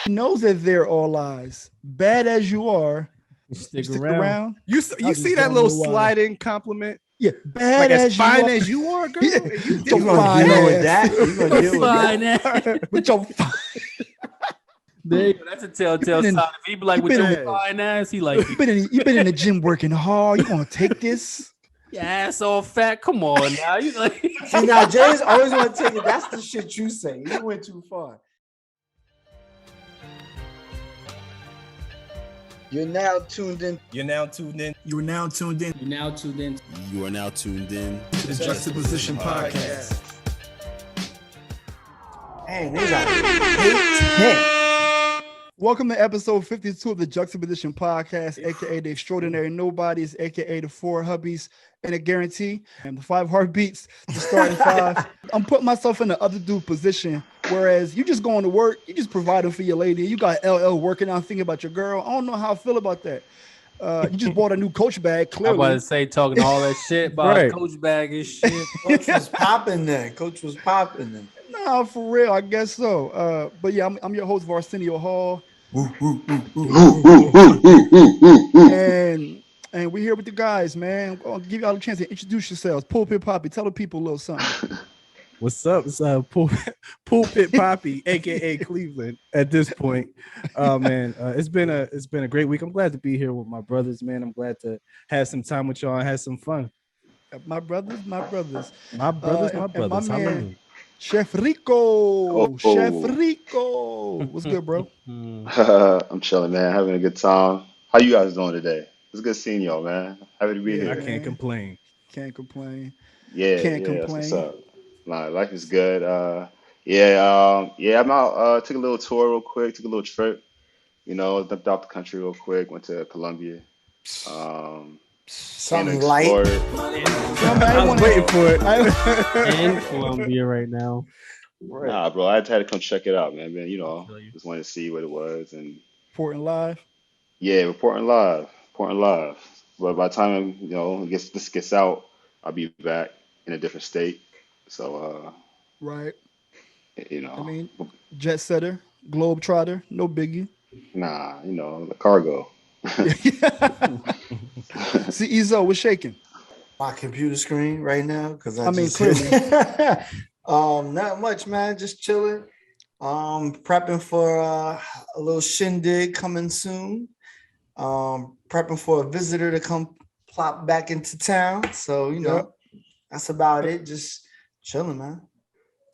He knows that they're all lies. Bad as you are, Stick stick around. around. You I see just that don't little know why. sliding compliment? Yeah, bad Like as as you fine are. as you are, girl. Yeah. And you You did gonna fine. deal with ass. that? You gonna deal with Fine, that? With your fine. There you go. That's a telltale You been in- sign. If he be like you with been your in- fine ass, he like you been in the gym working hard. You gonna take this? your ass all fat. Come on now. You like See, now Jay's always want to take it. That's the shit you say. You went too far. You're now tuned in. You're now tuned in. You are now tuned in you now tuned in. You are now tuned in to the Juxtaposition Podcast. Man, they got 8-10. Welcome to episode 52 of the Juxtaposition Podcast, aka the Extraordinary Nobodies, aka the 4 hubbies and a guarantee, and the 5 heartbeats to starting 5. I'm putting myself in the other dude position, whereas you just going to work, you just providing for your lady. You got LL working out, thinking about your girl. I don't know how I feel about that. You just bought a new Coach bag, I clearly. was about to say talking all that shit about Right. coach bag and shit. Coach was popping then. Coach was popping then. Nah, for real, I guess so. But yeah, I'm your host, Arsenio Hall. And we're here with you guys, man. I'll give y'all a chance to introduce yourselves. Pulpit Poppy, tell the people a little something. What's up? It's Pulpit Poppy, aka Cleveland. At this point, man, it's been a great week. I'm glad to be here with my brothers, man. I'm glad to have some time with y'all and have some fun. My brothers. My brothers. And my man, Hallelujah. Chef Rico. Oh. Chef Rico. What's good, bro? I'm chilling, man. Having a good time. How you guys doing today? It's good seeing y'all, man. Happy to be Yeah, I here. can't complain. Can't complain. Yeah, Can't yeah, that's what's complain. up. Life is good. I'm out. Took a little tour real quick. Took a little trip. Jumped out the country real quick. Went to Colombia. Something Explored. I was waiting for it. In Colombia right now. Nah, bro, I had to come check it out, man. feel you. Just wanted to see what it was, and Portland Live. yeah, reporting live. But by the time this gets out, I'll be back in a different state. So, Right. you I know, mean, jet setter, globe trotter, no biggie. the cargo. See, Ezo, what's shaking? My computer screen right now because I mean, clearly. Not much, man. Just chilling. Prepping for a little shindig coming soon. Prepping for a visitor to come plop back into town. So that's about it. Just chilling, man.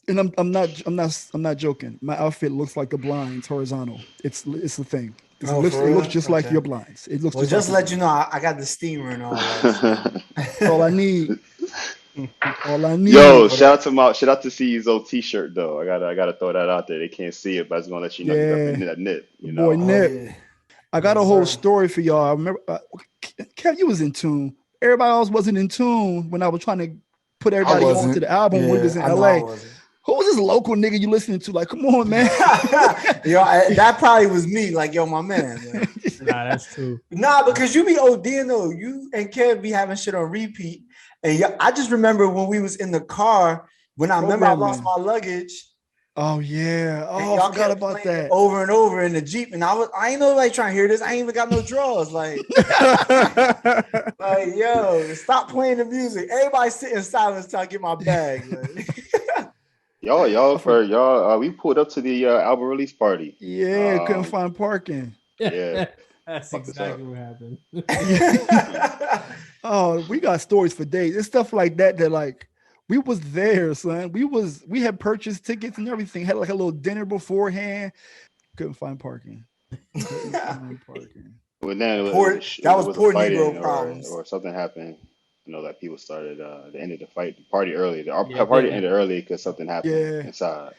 And I'm not joking. My outfit looks like the blinds horizontal. It's the thing. It Oh, looks for real? just like Okay. your blinds. It looks Well, just like let you know, I got the steamer and all that. That's all I need. All I need. Yo, shout out to CE's T-shirt though. I gotta throw that out there. They can't see it, but I just gonna let you know you Yeah. got that knit. The boy Oh, Nip. yeah. I got a Yes, whole sir. story for y'all. I remember, Kev, you was in tune. Everybody else wasn't in tune when I was trying to put everybody on wasn't. to the album when we was in I know LA. I wasn't. Who was this local nigga you listening to? Like, come on, man. That probably was me. Like, yo, my man. Like, Nah, that's true. nah, because you be ODing though. You and Kev be having shit on repeat. And I just remember when we was in the car, when I remember I lost my luggage. Oh yeah. And Oh, I y'all forgot kept about playing it that. over and over in the Jeep. And I ain't nobody trying to hear this. I ain't even got no drawers. Like, yo, stop playing the music. Everybody sit in silence till I get my bag. Like. y'all, we pulled up to the album release party. Yeah, couldn't Um, find parking. Yeah. That's Fuck this exactly up. what happened. Oh, we got stories for days. It's stuff like that like we was there, son. We had purchased tickets and everything. Had like a little dinner beforehand. Couldn't find parking. Well, then That was poor fighting Negro problems. or something happened. That people started. They ended the fight, the party early. The Yeah, party yeah. ended early because something happened Yeah. inside.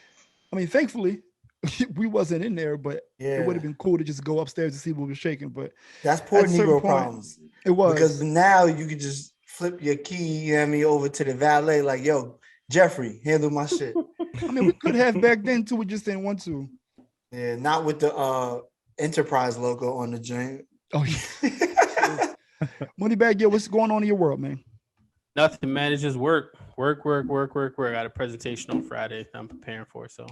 I mean, thankfully, we wasn't in there, but it would have been cool to just go upstairs to see what was shaking. But that's poor at a certain Negro point, problems. it was Because now you could just flip your key, over to the valet, like, yo, Jeffrey, handle my shit. I mean, we could have back then too. We just didn't want to. Yeah, not with the Enterprise logo on the joint. Oh yeah. Moneybag, what's going on in your world, man? Nothing, man. It's just work. I got a presentation on Friday I'm preparing for. So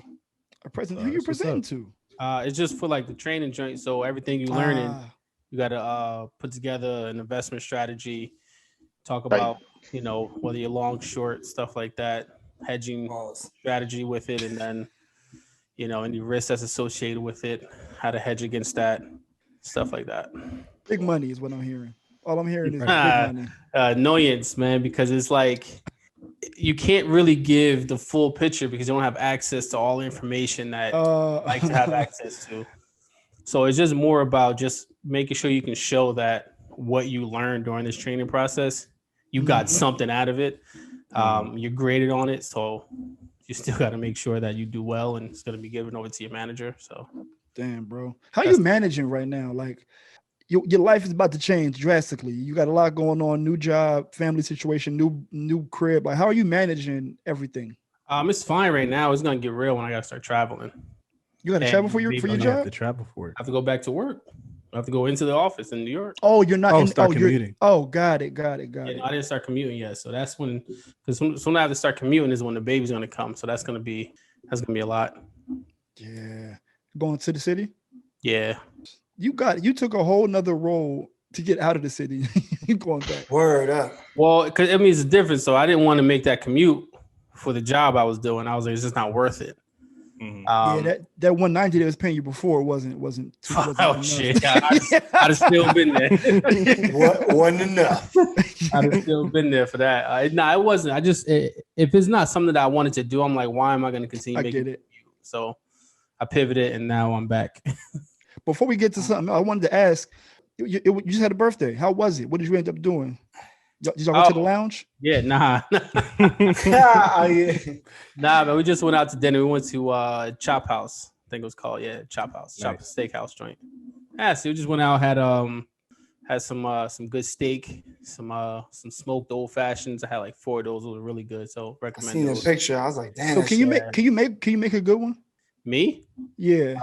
A present. Oh, Who you that's what's presenting up. to? It's just for like the training joint. So everything you learning, Ah, you got to put together an investment strategy. Talk Right. about whether you're long, short, stuff like that, hedging Pause. strategy with it, and then any risk that's associated with it, how to hedge against that, stuff like that. big money is what I'm hearing. All I'm hearing is big Ah, money. annoyance, man, because it's like you can't really give the full picture because you don't have access to all the information that you like to have access to. So it's just more about just making sure you can show that what you learned during this training process, you got Mhm. something out of it. You're graded on it, so you still got to make sure that you do well, and it's going to be given over to your manager. So Damn, bro. How That's- you managing right now? Like your life is about to change drastically. You got a lot going on, new job, family situation, new crib. Like, how are you managing everything? it's fine right now. It's going to get real when I got to start traveling. You got to And travel for your maybe You job? have to travel for it. I have to go back to work. I have to go into the office in New York. Oh, you're not. Start you're- commuting. Oh, got it. Yeah, no, I didn't start commuting yet, so that's when. Because soon I have to start commuting is when the baby's going to come. So that's going to be a lot. Yeah, going to the city. Yeah. You took a whole nother role to get out of the city. You going back? Word up. Well, because I mean it's different. So I didn't want to make that commute for the job I was doing. I was like, it's just not worth it. Yeah, that 190 that was paying you before wasn't Oh enough. shit! I'd have still been there. Wasn't enough. I'd have still been there for that. No, it wasn't. I just if it's not something that I wanted to do, I'm like, why am I going to continue I making get it. commute? So I pivoted, and now I'm back. Before we get to something, I wanted to ask. You just had a birthday. How was it? What did you end up doing? Did y'all go to the Oh. lounge? Yeah, nah. Oh, yeah. Nah, but we just went out to dinner. We went to Chop House. I think it was called, Chop House. Chop Steakhouse joint. Yeah, so we just went out, had some good steak, some smoked old fashions. I had like 4 of those. Those were really good. So I recommend seen the those. picture. I was like, damn. So that can you shit- make a good one? Me? Yeah.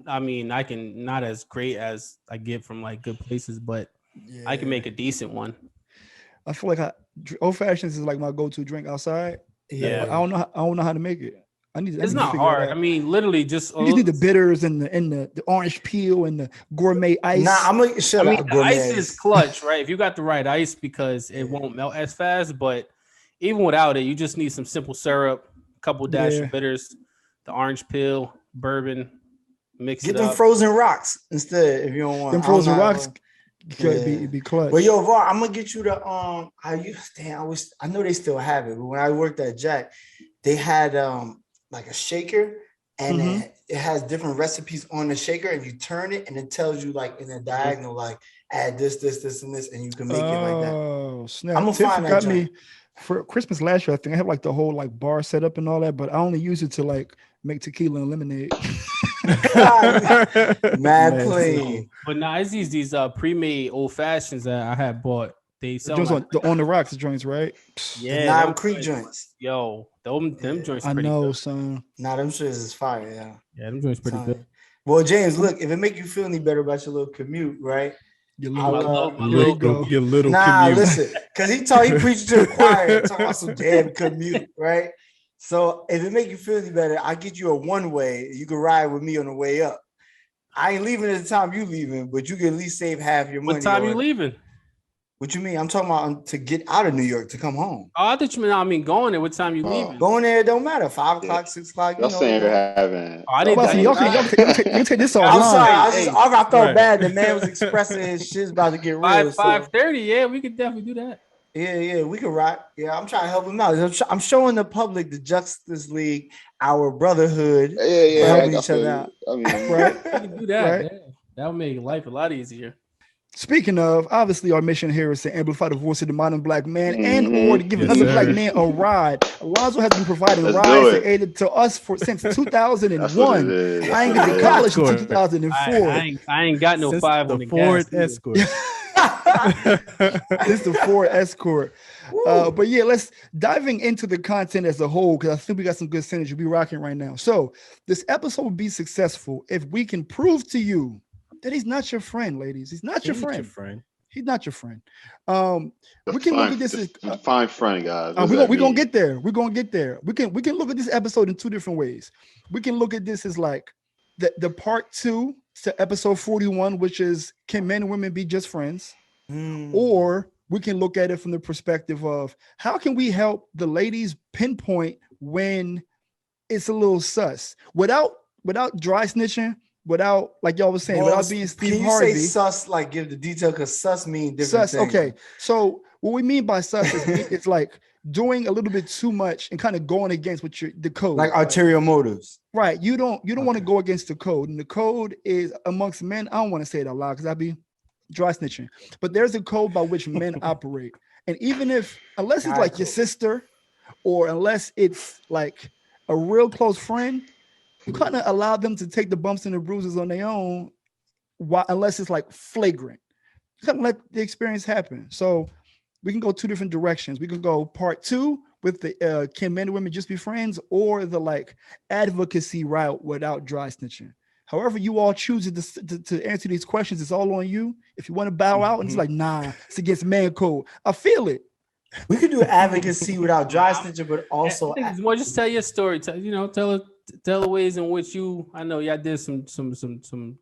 I mean, I can not as great as I get from like good places, but I can make a decent one. I feel like old fashions is like my go-to drink outside. Yeah. I don't know how to make it. I need It's to not figure it hard. out. I mean, literally just You just need the bitters and the orange peel and the gourmet ice. Nah, I'm gonna shut I mean, up. the ice is clutch, right? If you got the right ice, because it won't melt as fast. But even without it, you just need some simple syrup, a couple dash Yeah. of bitters, the orange peel, bourbon, mix Get it them up. frozen rocks instead if you don't want. Them I don't frozen know. rocks could Yeah. be clutch. But yo, Var, I'm gonna get you the I know they still have it, but when I worked at Jack, they had like a shaker and Mhm. it has different recipes on the shaker, and you turn it and it tells you like in a diagonal, like add this, and this, and you can make it like that. Oh snap! I'ma Tiff find that got me joint. for Christmas last year. I think I have like the whole like bar set up and all that, but I only use it to like make tequila and lemonade. Mad Man, clean. But nah, it's these pre-made old fashions that I had bought. They The sell joints like, on the rocks joints, right? The Knob them Creek joints- joints. Yo, them joints I pretty know, good. son. Nah, them shits is fire, yeah. Yeah, them joints pretty Son. good. Well, James, look, if it make you feel any better about your little commute, right? Your I'll, little, my there you little- go. Your little Nah, commute. listen, because he preached to the choir, talking about some damn commute, right? So if it make you feel any better, I'll get you a one-way. You can ride with me on the way up. I ain't leaving at the time you leaving, but you can at least save half your money. What time on- you leaving? What you mean? I'm talking about to get out of New York to come home. Oh, I thought you meant I mean going there. What time you leaving? Going there, it don't matter. 5 o'clock, 6 o'clock. Y'all saying it don't- you're having. Oh, I didn't. Well, see, y'all can take this I'm offline. sorry. I Hey, got felt right. bad. The man was expressing his shit's about to get real. so- 5:30. Yeah, we could definitely do that. Yeah, we can rock. Yeah, I'm trying to help him out. I'm showing the public the Justice League, our brotherhood. Yeah. helping I each feel other you. out. I mean, Right. We can do that. Right. Yeah. That would make life a lot easier. Speaking of, obviously, our mission here is to amplify the voice of the modern black man and Mhm. or to give Yes, another sir. black man a ride. Alonzo has been providing Let's rides do it. and aided to us since that's what 2001. it is. I ain't That's get what to it college is. until Escort. 2004. I ain't got no Since 5 on the the Ford gas. either. Escort. This is the Ford Escort. But yeah, let's diving into the content as a whole because I think we got some good synergy. We rocking right now. So this episode will be successful if we can prove to you that he's not your friend, ladies. He's not your friend. He's not your friend. We can look at this as Define friend, guys. we're gonna get there. We're gonna get there. We can look at this episode in two different ways. We can look at this as like the part 2 to episode 41, which is can men and women be just friends? Or we can look at it from the perspective of how can we help the ladies pinpoint when it's a little sus without dry snitching, without, like y'all was saying, without being Steve Harvey. Can you say sus, like give the detail, because sus mean different things. Okay, so what we mean by sus is it's like doing a little bit too much and kind of going against what the code, like ulterior motives. Right. You don't want to go against the code, and the code is amongst men. I don't want to say it out loud because I'd be dry snitching, but there's a code by which men operate, and unless it's like your sister, or unless it's like a real close friend, you kind of allow them to take the bumps and the bruises on their own, unless it's like flagrant. You kind of let the experience happen. So we can go 2 different directions. We can go part 2 with the can men and women just be friends, or the like advocacy route without dry snitching. However you all choose to answer these questions, it's all on you. If you want to bow out and it's like, nah, it's against man code, I feel it. We could do advocacy without dry snitching, but also well, just tell your story. Tell the ways in which I know y'all did some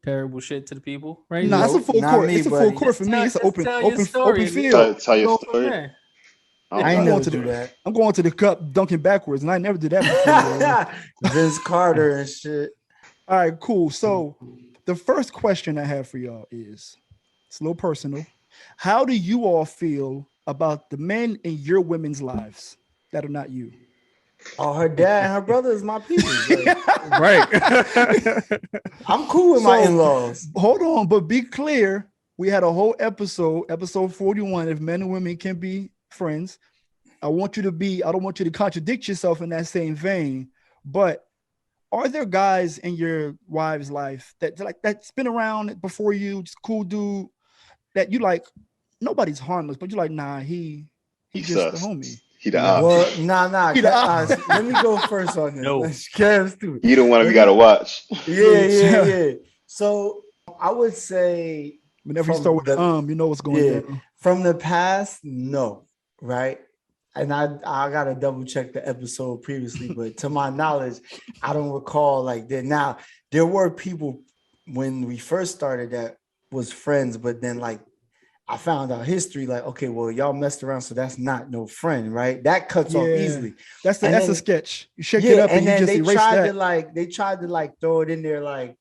terrible shit to the people, right? Nah, it's a full court. It's a full court for me. It's an open field. Tell your story. I ain't never do that. I'm going to the cup dunking backwards, and I never did that before. Vince Carter and shit. All right, cool. So the first question I have for y'all is, it's a little personal. How do you all feel about the men in your women's lives that are not you? Oh, her dad and her brother is my people. Right. I'm cool with my in-laws. Hold on, but be clear. We had a whole episode 41, if men and women can be friends. I don't want you to contradict yourself in that same vein, but are there guys in your wife's life that's been around before you, just cool dude, that you like, nobody's harmless, but you're like, nah, he just the homie. He the op. Well, nah. Let me go first on this. No. Kev's too. You the one we gotta watch. Yeah. So I would say, whenever you start with you know what's going on. From the past, no, right? And I gotta double check the episode previously, but to my knowledge, I don't recall like that. Now there were people when we first started that was friends, but then like I found out history, like, okay, well, y'all messed around, so that's not no friend, right? That cuts off easily. That's a sketch. You shake it up and you just erase that. They tried to throw it in there like,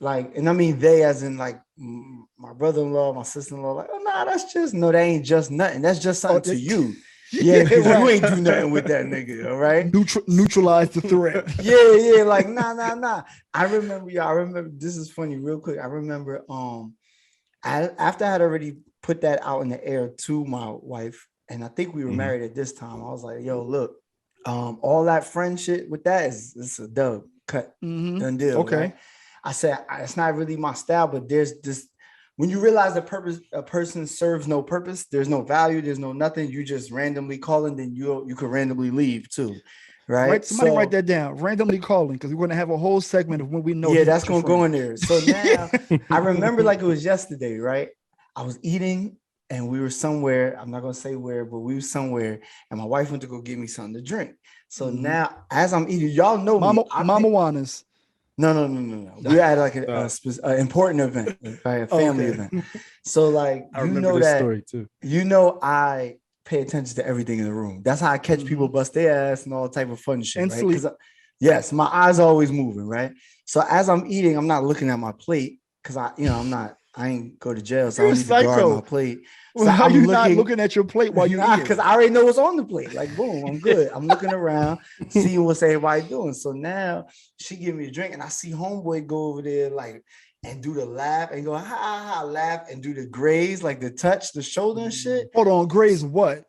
and I mean they as in like my brother-in-law, my sister-in-law, like, oh nah, that ain't just nothing. That's just something to you. Yeah, because you ain't do nothing with that nigga, all right? Neutralize the threat. Yeah, like nah. I remember this is funny, real quick. I remember after I had already put that out in the air to my wife, and I think we were married at this time. I was like, yo, look, all that friend shit with that is a dub cut, done deal. Okay. Right? I said it's not really my style, but there's this. When you realize a person serves no purpose, there's no value, there's no nothing, you just randomly calling, then you could randomly leave too, right? Somebody write that down, randomly calling, because we're going to have a whole segment of when we know. Yeah, that's going to go in there. So now, I remember like it was yesterday, right? I was eating and we were somewhere, I'm not going to say where, but we were somewhere, and my wife went to go get me something to drink. So now, as I'm eating, y'all know Mama me. Juana's. No. We had like an important event, right? A family event. So like, I remember this story too. You know, I pay attention to everything in the room. That's how I catch people bust their ass and all type of fun shit, and right? sleep. Yes, my eyes are always moving, right? So as I'm eating, I'm not looking at my plate because I ain't go to jail, so I don't need to guard my plate. So well, how you not looking at your plate while you eat? Because I already know what's on the plate. Like, boom, I'm good. I'm looking around, seeing what's everybody doing. So now she give me a drink, and I see homeboy go over there, like, and do the laugh and go, ha, ha, ha, laugh, and do the graze, like the touch, the shoulder and shit. Hold on, graze what?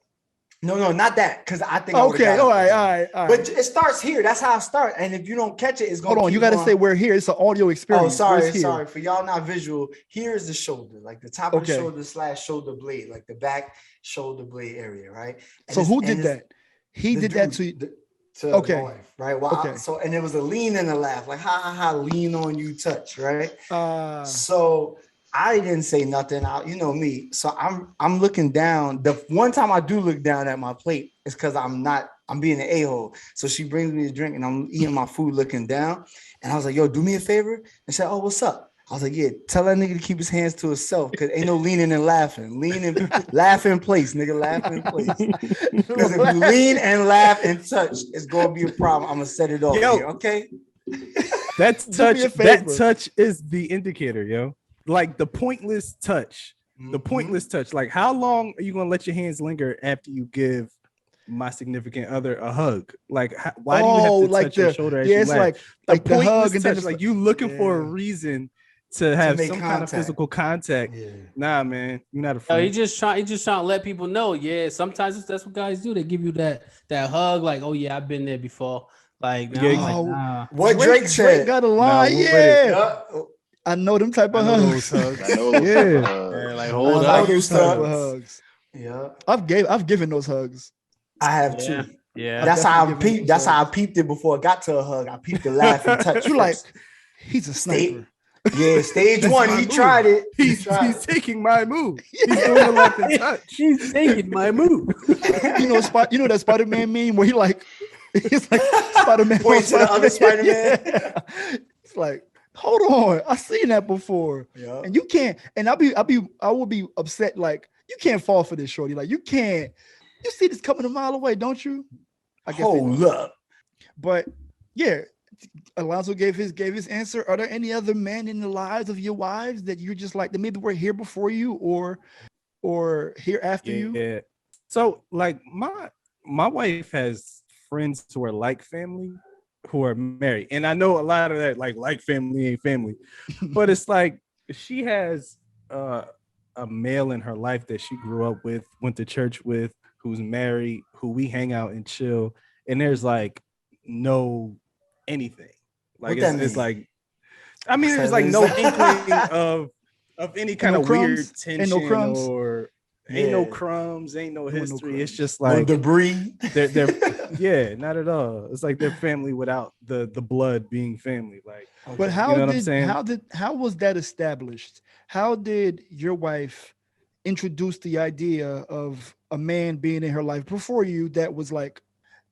No, not that. Because I think okay, all right. But it starts here. That's how it starts. And if you don't catch it, it's going to. Hold on, you got to say we're here. It's an audio experience. Oh, sorry. For y'all not visual, here is the shoulder, like the top of the shoulder / shoulder blade, like the back shoulder blade area, right? And so who did that? He did that to you. To my wife, right? Well, and it was a lean and a laugh, like ha ha ha, lean on you, touch, right? So I didn't say nothing. You know me. So I'm looking down. The one time I do look down at my plate is because I'm not I'm being an a-hole. So she brings me a drink and I'm eating my food looking down. And I was like, yo, do me a favor. And she said, oh, what's up? I was like, yeah, tell that nigga to keep his hands to himself because ain't no leaning and laughing. Lean and laugh in place, nigga. Laugh in place. Because if you lean and laugh and touch, it's gonna be a problem. I'm gonna set it off here, okay? That touch is the indicator, yo. Like the pointless touch. The pointless touch. Like, how long are you gonna let your hands linger after you give my significant other a hug? Like, why do you have to touch your shoulder as you laugh? Like the hug and then it's like you looking for a reason to have some kind of physical contact. Yeah. Nah, man, you're not a friend. He just trying to let people know. Yeah, sometimes that's what guys do. They give you that hug, like, oh yeah, I've been there before. Like, nah. What Drake said. Drake got a line, I know them type of hugs. I know those hugs. Like hold up. Those type of hugs. Yeah, I've given those hugs. I have too. Yeah, that's how I peeped. That's how I peeped it before I got to a hug. I peeped the laugh and touch. You like, he's a sniper. Yeah, stage one. He tried it. He's taking my move. He's doing the laugh and touch. He's taking my move. You know that Spider-Man meme where he's like Spider-Man pointing to the other Spider-Man. Yeah. It's like, hold on, I seen that before. Yeah. And you can't. And I will be upset. Like, you can't fall for this, shorty. Like, you can't. You see this coming a mile away, don't you? I guess hold up. But yeah. Alonzo gave his answer. Are there any other men in the lives of your wives that you're just like that maybe were here before you or here after you? Yeah. So like my wife has friends who are like family who are married. And I know a lot of that like family ain't family. But it's like she has a male in her life that she grew up with, went to church with, who's married, who we hang out and chill. And there's like no anything like it's like I mean there's like no inkling of any kind of weird tension ain't no crumbs. Or ain't no crumbs, ain't no history. It's just like no debris. They're not at all. It's like they're family without the blood being family. Like, but how was that established? How did your wife introduce the idea of a man being in her life before you that was like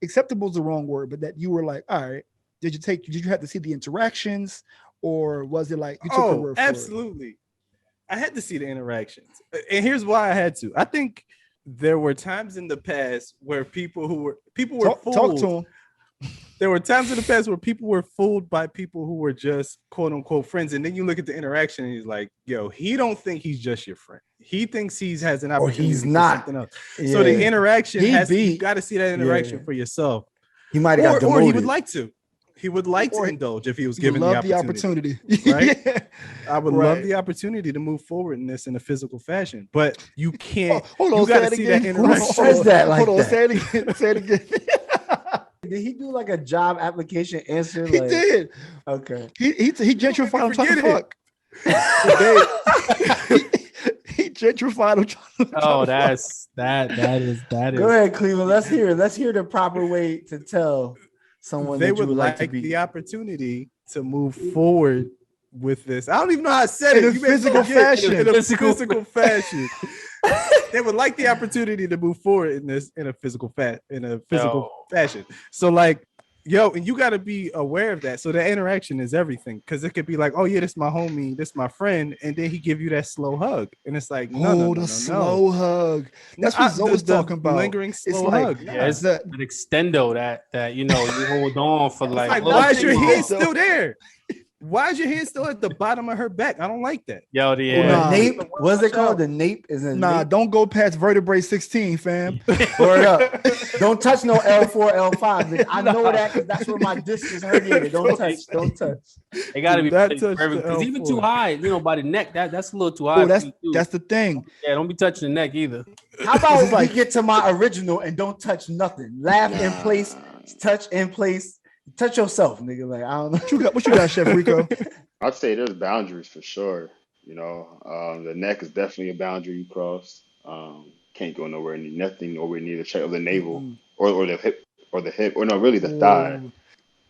acceptable is the wrong word, but that you were like, all right. Did you have to see the interactions, or was it like you took her word for absolutely. It? I had to see the interactions. And here's why I had to. I think there were times in the past where people were fooled. Talk to them. There were times in the past where people were fooled by people who were just quote unquote friends. And then you look at the interaction and he's like, yo, he don't think he's just your friend. He thinks he has an opportunity. Or he's not. Something else. Yeah. So the interaction you got to see that interaction for yourself. He might have got demoted. Or he would like to. He would like to indulge if he was given the opportunity. Right? Yeah. I would love the opportunity to move forward in this in a physical fashion, but you can't. Hold on, you got to see that interaction. Who says that like that? Say it again. Say it again. Did he do like a job application answer? He did. Okay. He gentrified. I'm trying to fuck. He gentrified. I'm trying to oh, that is. Go ahead, Cleveland. Let's hear it. Let's hear the proper way to tell someone they that you would like to be. The opportunity to move forward with this. I don't even know how I said it. In a physical fashion. In a physical fashion. They would like the opportunity to move forward in this in a physical fashion. So like, yo, and you got to be aware of that. So the interaction is everything, because it could be like, oh yeah, this is my homie, this is my friend, and then he give you that slow hug, and it's like, no, slow hug. That's what Zoe's talking about. Lingering slow hug. Yeah, it's an extendo that you hold on for like. Why is your hand still there? Why is your hand still at the bottom of her back? I don't like that. Yo, nape. What's it called? The nape is in. Nape? Don't go past vertebrae 16, fam. Word up. Don't touch no L4, L5. I know that because that's where my disc is herniated. Don't touch. It got to be perfect because even too high, by the neck, that's a little too high. That's the thing. Yeah, don't be touching the neck either. How about we get to my original and don't touch nothing? Laugh in place, touch in place. Touch yourself, nigga. Like, I don't know. What you got, Chef Rico? I'd say there's boundaries for sure. The neck is definitely a boundary you cross. Can't go nowhere near the check of the navel or the hip, or no, really the thigh.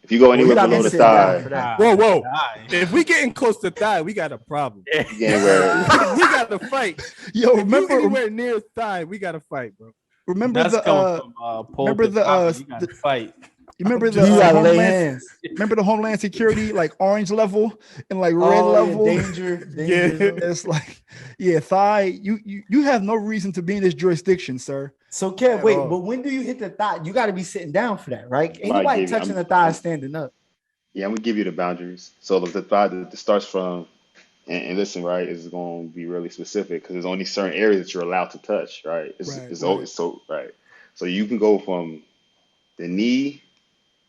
If you go anywhere below the thigh, whoa. If we getting close to thigh, we got a problem. We got to fight. Yo, remember anywhere near thigh, we got to fight, bro. remember That's the coming from remember the you gotta fight. you remember the You gotta lay Homeland, hands. remember the Homeland Security like orange level and like red level? Yeah, danger. It's like, yeah, thigh. You have no reason to be in this jurisdiction, sir. So, Kev, At wait, all. but when do you hit the thigh? You got to be sitting down for that, right? Ain't Might nobody give you- touching I'm- the thigh I'm- standing up. Yeah, I'm gonna give you the boundaries. So the thought that starts from, and listen, right, is going to be really specific because there's only certain areas that you're allowed to touch, right? It's Right. always so right. So you can go from the knee,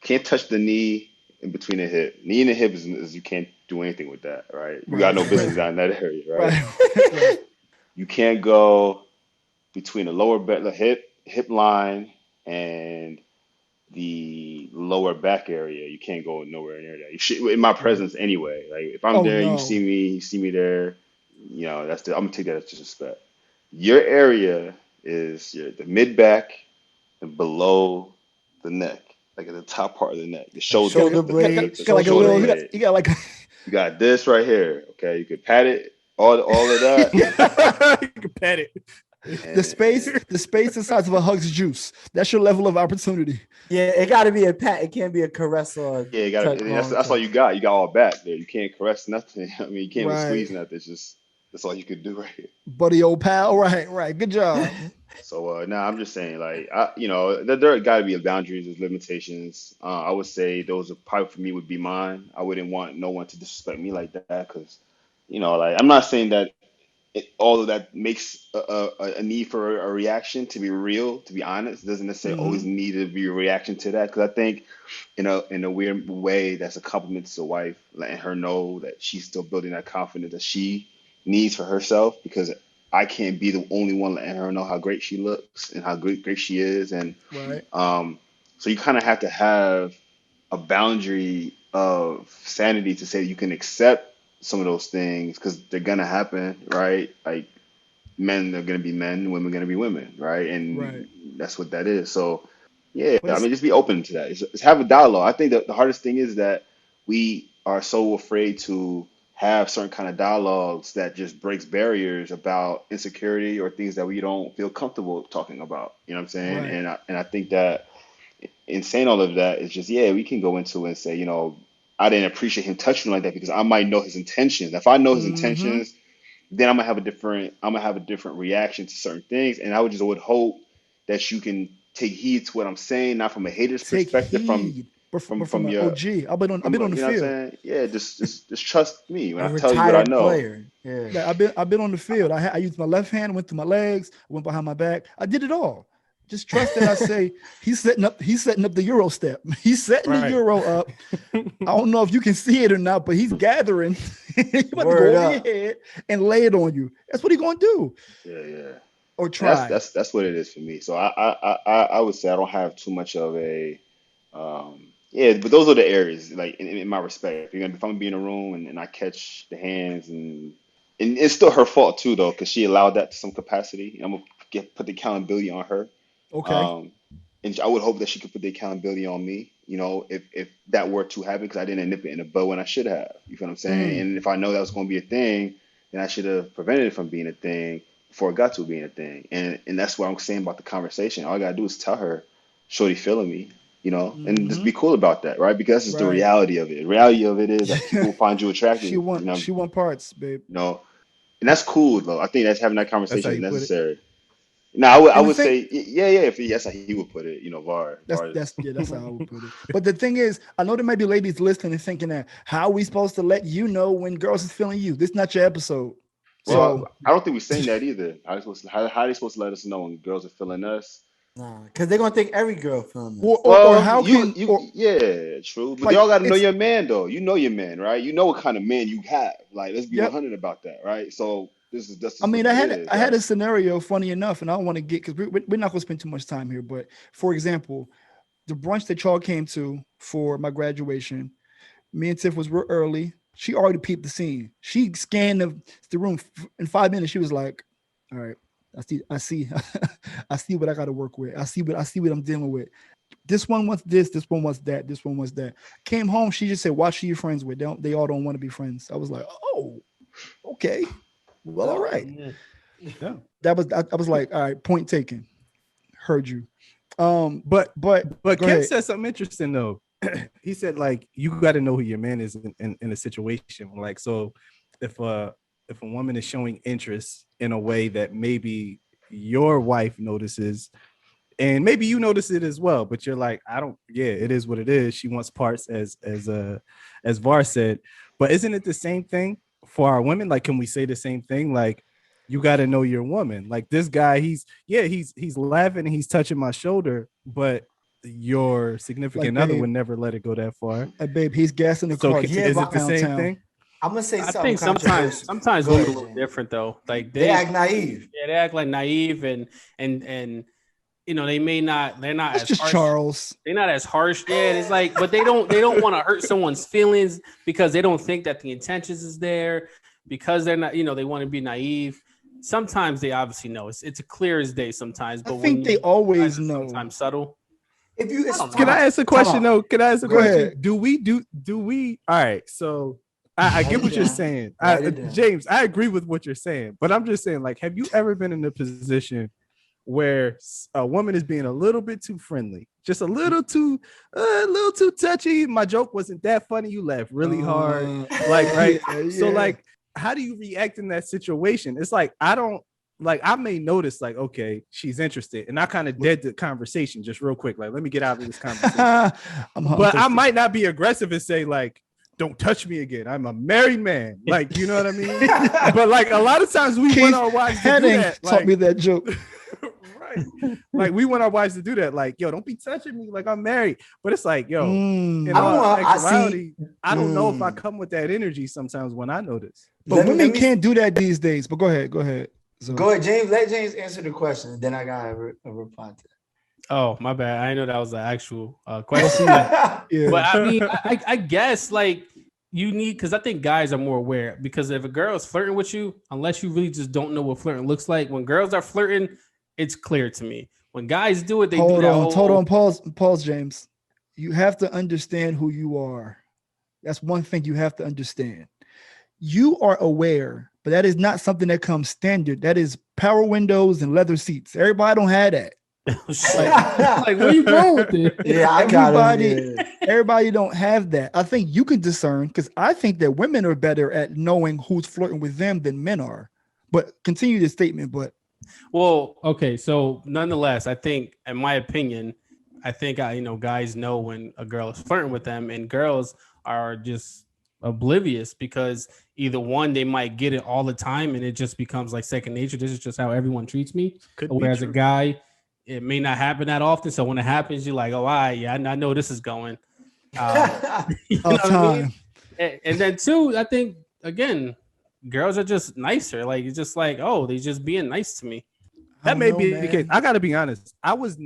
can't touch the knee in between the hip. Knee and the hip is you can't do anything with that, right? You got no business down in that area, right? Right. You can't go between the lower back, the hip line, and the lower back area. You can't go nowhere near that. You should, in my presence anyway. Like if I'm Oh, there, no. you see me there. You know, I'm gonna take that as disrespect. Your area is the mid back and below the neck, like at the top part of the neck, the shoulder, Shoulder the blade, the Got like a shoulder little. blade. You got like. You got this right here. Okay, you could pat it, all of that. You can pet it. The space the size of a Hug's juice. That's your level of opportunity. Yeah, it got to be a pat. It can't be a caress or. Yeah, you got. touch, That's all you got. You got all back there. You can't caress nothing. I mean, you can't even Right. squeeze nothing. It's just that's all you could do right here. Buddy, old pal. Right. Good job. So I'm just saying, like, there got to be boundaries, there's limitations. I would say those are probably for me would be mine. I wouldn't want no one to disrespect me like that because, like I'm not saying that all of that makes a need for a reaction to be real. To be honest, it doesn't necessarily always need to be a reaction to that because I think in a weird way that's a compliment to the wife, letting her know that she's still building that confidence that she needs for herself because I can't be the only one letting her know how great she looks and how great she is. And Right. so you kind of have to have a boundary of sanity to say you can accept some of those things because they're going to happen, right? Like men are going to be men, women are going to be women, right? And Right. that's what that is. So, yeah, But I it's- mean, just be open to that. It's have a dialogue. I think that the hardest thing is that we are so afraid to have certain kind of dialogues that just breaks barriers about insecurity or things that we don't feel comfortable talking about. You know what I'm saying? Right. And I think that in saying all of that, it's just we can go into it and say, I didn't appreciate him touching me like that because I might know his intentions. If I know his intentions, then I'm gonna have a different reaction to certain things. And I would hope that you can take heed to what I'm saying, not from a hater's Take perspective, heed. But from an your OG. I've been on the you know what I'm field. saying? Yeah, just trust me when A I tell you what I retired know. player. Yeah. Like, I've been on the field. I used my left hand, went through my legs, went behind my back. I did it all. Just trust that I say he's setting up the Euro step. He's setting the Right. Euro up. I don't know if you can see it or not, but he's gathering. He's about to go Word over up. your head and lay it on you. That's what he's gonna do. Yeah. Or try. That's what it is for me. So I would say I don't have too much of a but those are the areas like in my respect. If I'm gonna be in a room and I catch the hands and it's still her fault too though because she allowed that to some capacity. I'm gonna put the accountability on her. Okay. And I would hope that she could put the accountability on me. If that were to happen because I didn't nip it in the bud when I should have. You feel what I'm saying? And if I know that was going to be a thing, then I should have prevented it from being a thing before it got to being a thing. And that's what I'm saying about the conversation. All I gotta do is tell her, "Shorty feeling me," and just be cool about that, right? Because that's just the Right. reality of it. The reality of it is that people find you attractive. She want parts, babe. And that's cool though. I think that's having that conversation is you put it? necessary. No, I And the would thing- say, if that's how he would put it, VAR. That's how I would put it. But the thing is, I know there may be ladies listening and thinking that how are we supposed to let you know when girls is feeling you? This is not your episode. Well, So I don't think we're saying that either. How are they supposed to let us know when girls are feeling us? Nah, because they're gonna think every girl feeling this. or how can yeah, true. But like, y'all got to know it's- your man though. You know your man, right? You know what kind of man you have. Like, let's be Yep. 100 about that, right? So this is I mean, I had right? a scenario, funny enough, and I don't want to get because we're not going to spend too much time here. But for example, the brunch that y'all came to for my graduation, me and Tiff was real early. She already peeped the scene. She scanned the room in 5 minutes. She was like, "All right, I see, I see what I got to work with. I see what I'm dealing with. This one wants this. This one wants that. This one wants that." Came home. She just said, "Watch who you're friends with. They all don't want to be friends." I was like, "Oh, okay. Well, all right." Yeah. I was like, all right, point taken. Heard you. But go Kim ahead. said something interesting though. He said like you got to know who your man is in a situation. Like so, if a woman is showing interest in a way that maybe your wife notices, and maybe you notice it as well, but you're like, it is what it is. She wants parts as Var said, but isn't it the same thing for our women? Like, can we say the same thing? Like, you got to know your woman. Like this guy, he's laughing and he's touching my shoulder, but your significant other would never let it go that far. Babe, he's gassing the car. Is it the same thing? I'm gonna say something. I think sometimes women are a little different though. Like they act naive. Yeah, they act like naive and you know they're not That's as just harsh. Charles. They're not as harsh. Yeah, it's like, but they don't want to hurt someone's feelings because they don't think that the intentions is there because they're not. You know, they want to be naive. Sometimes they obviously know. It's clear as day sometimes. But I think they always know. Sometimes subtle. If you can I ask a question though? Can I ask a question? Ahead. Do we? All right. So I get what you're saying. James, I agree with what you're saying, but I'm just saying, like, have you ever been in a position where a woman is being a little bit too friendly, just a little too touchy? My joke wasn't that funny. You laughed really hard. Like, right. Yeah. So like, how do you react in that situation? It's like, I may notice like, okay, she's interested. And I kind of dead the conversation just real quick. Like, let me get out of this conversation. But I might not be aggressive and say like, don't touch me again. I'm a married man. Like, you know what I mean? But like a lot of times we want our wives to do that. Taught me that joke. Right. Like we want our wives to do that. Like, yo, don't be touching me. Like I'm married. But it's like, yo, in all actuality, I don't know if I come with that energy sometimes when I notice. But women can't do that these days. But go ahead. So. Go ahead, James. Let James answer the question. Then I got a reply to that. Oh, my bad. I know that was the actual question. Yeah. But I mean, I guess like you need, because I think guys are more aware, because if a girl is flirting with you, unless you really just don't know what flirting looks like, when girls are flirting, it's clear to me. When guys do it, they hold on, pause, James. You have to understand who you are. That's one thing you have to understand. You are aware, but that is not something that comes standard. That is power windows and leather seats. Everybody don't have that. Like where you going with it? Yeah, everybody don't have that. I think you can discern, because I think that women are better at knowing who's flirting with them than men are. But continue the statement. But okay. So nonetheless, I think, in my opinion, guys know when a girl is flirting with them, and girls are just oblivious because either one, they might get it all the time and it just becomes like second nature. This is just how everyone treats me. Whereas a guy, it may not happen that often. So when it happens, you're like, oh, I know this is going. You know what I mean? And then two, I think, again, girls are just nicer. Like, it's just like, oh, they just being nice to me. That may be the case. I got to be honest. I was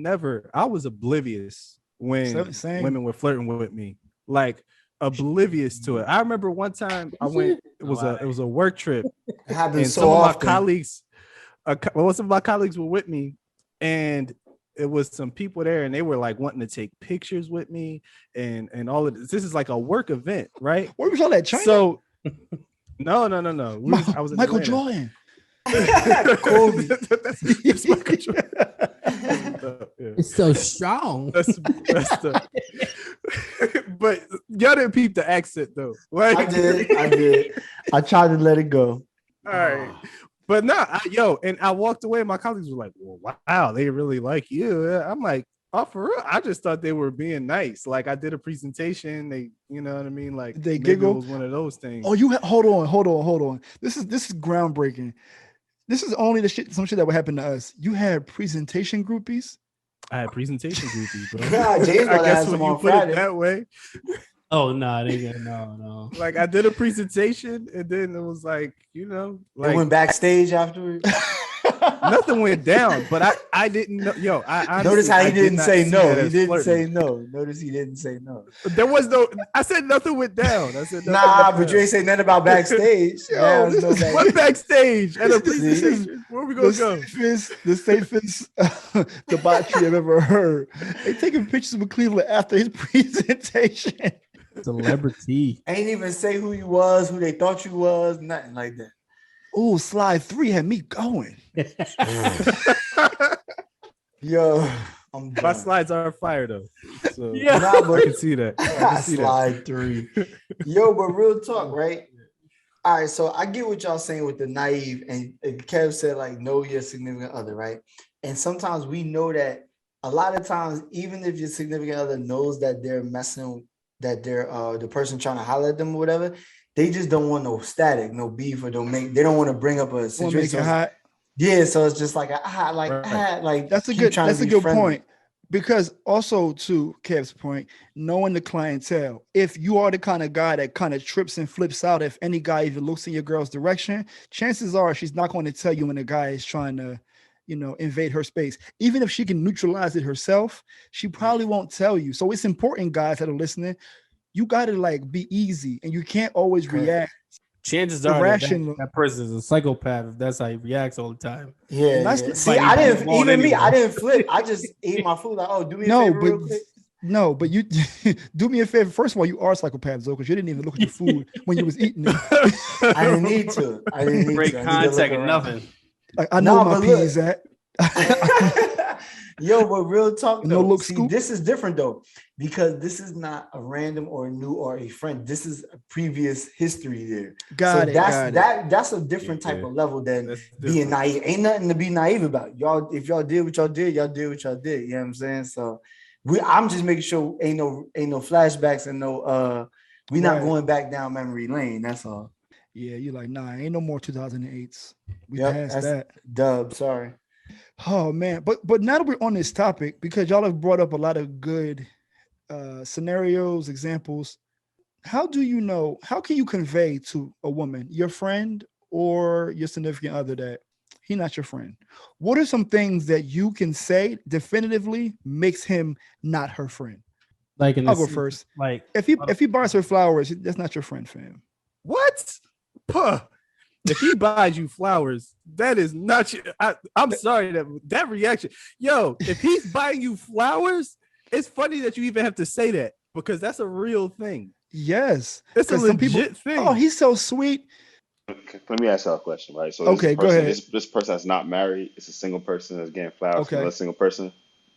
oblivious when women were flirting with me. Like, oblivious to it. I remember one time I went, it was a work trip. It happens and so some often. Some of my colleagues were with me, and it was some people there, and they were like wanting to take pictures with me and all of this. This is like a work event, right? Where was all that, China? So no. I was in Michael Atlanta. Jordan. Kobe. That's Michael Jordan. It's so strong. But y'all didn't peep the accent though. Like, I did. I tried to let it go. All right. But no, and I walked away. And my colleagues were like, well, wow, they really like you. I'm like, oh, for real? I just thought they were being nice. Like I did a presentation. They, you know what I mean? Like they giggle. It was one of those things. Oh, hold on. This is groundbreaking. This is only some shit that would happen to us. You had presentation groupies. I had presentation groupies, bro. God, James I guess when you put it that way. Oh no, no. Like I did a presentation, and then it was like, like it went backstage afterwards. Nothing went down, but I didn't know. Yo, I notice how he didn't say no. He didn't say no. Notice he didn't say no. There was no. I said nothing went down. I said but you ain't say nothing about backstage. What backstage at a presentation? Where we gonna go? The safest debauchery I've ever heard. They taking pictures of Cleveland after his presentation. Celebrity. Ain't even say who you was, who they thought you was, nothing like that. Oh, slide 3 had me going. Yo, I'm My done. slides are fire though. So Yeah. Nah, but I can see that. I can see that. slide 3. Yo, but real talk, right? All right, so I get what y'all saying with the naive, and Kev said like know your significant other, right? And sometimes we know that a lot of times, even if your significant other knows that they're messing, that they're the person trying to holler at them or whatever, they just don't want no static, no beef, or they don't want to bring up a Want to situation. make it hot. Yeah, so it's just like That's a keep good. trying That's to a be good friendly. point. Because also to Kev's point, knowing the clientele, if you are the kind of guy that kind of trips and flips out, if any guy even looks in your girl's direction, chances are she's not going to tell you when a guy is trying to, invade her space. Even if she can neutralize it herself, she probably won't tell you. So it's important, guys that are listening, you got to like be easy, and you can't always react. Chances are Irrational. that person is a psychopath if that's how he reacts all the time. Yeah. See, I didn't I didn't flip. I just ate my food. Like, oh, do me a favor real quick. No, but you do me a favor. First of all, you are psychopaths though, because you didn't even look at your food when you was eating it. I didn't need to. Break contact and nothing. Like, I know my peas at. Yo, but real talk though. No look See, scoop. this is different though, because this is not a random or a new or a friend. This is a previous history there. That's a different type of level than being naive. Ain't nothing to be naive about. Y'all, if y'all did what y'all did, y'all did what y'all did. You know what I'm saying? So I'm just making sure ain't no flashbacks and no we not going back down memory lane. That's all. Yeah, you're like, nah, ain't no more 2008s. We passed that's that. Dub, sorry. Oh man, but now that we're on this topic, because y'all have brought up a lot of good scenarios, examples. How can you convey to a woman, your friend or your significant other, that he's not your friend? What are some things that you can say definitively makes him not her friend? Like, I'll go first. Like, if he buys her flowers, that's not your friend, fam. What? Puh. If he buys you flowers, that is not your. I'm sorry that reaction. Yo, if he's buying you flowers, it's funny that you even have to say that, because that's a real thing. Yes, it's a legit thing. Oh, he's so sweet. Let me ask y'all a question, right? So okay, go ahead. This person that's not married, it's a single person that's getting flowers from another single person.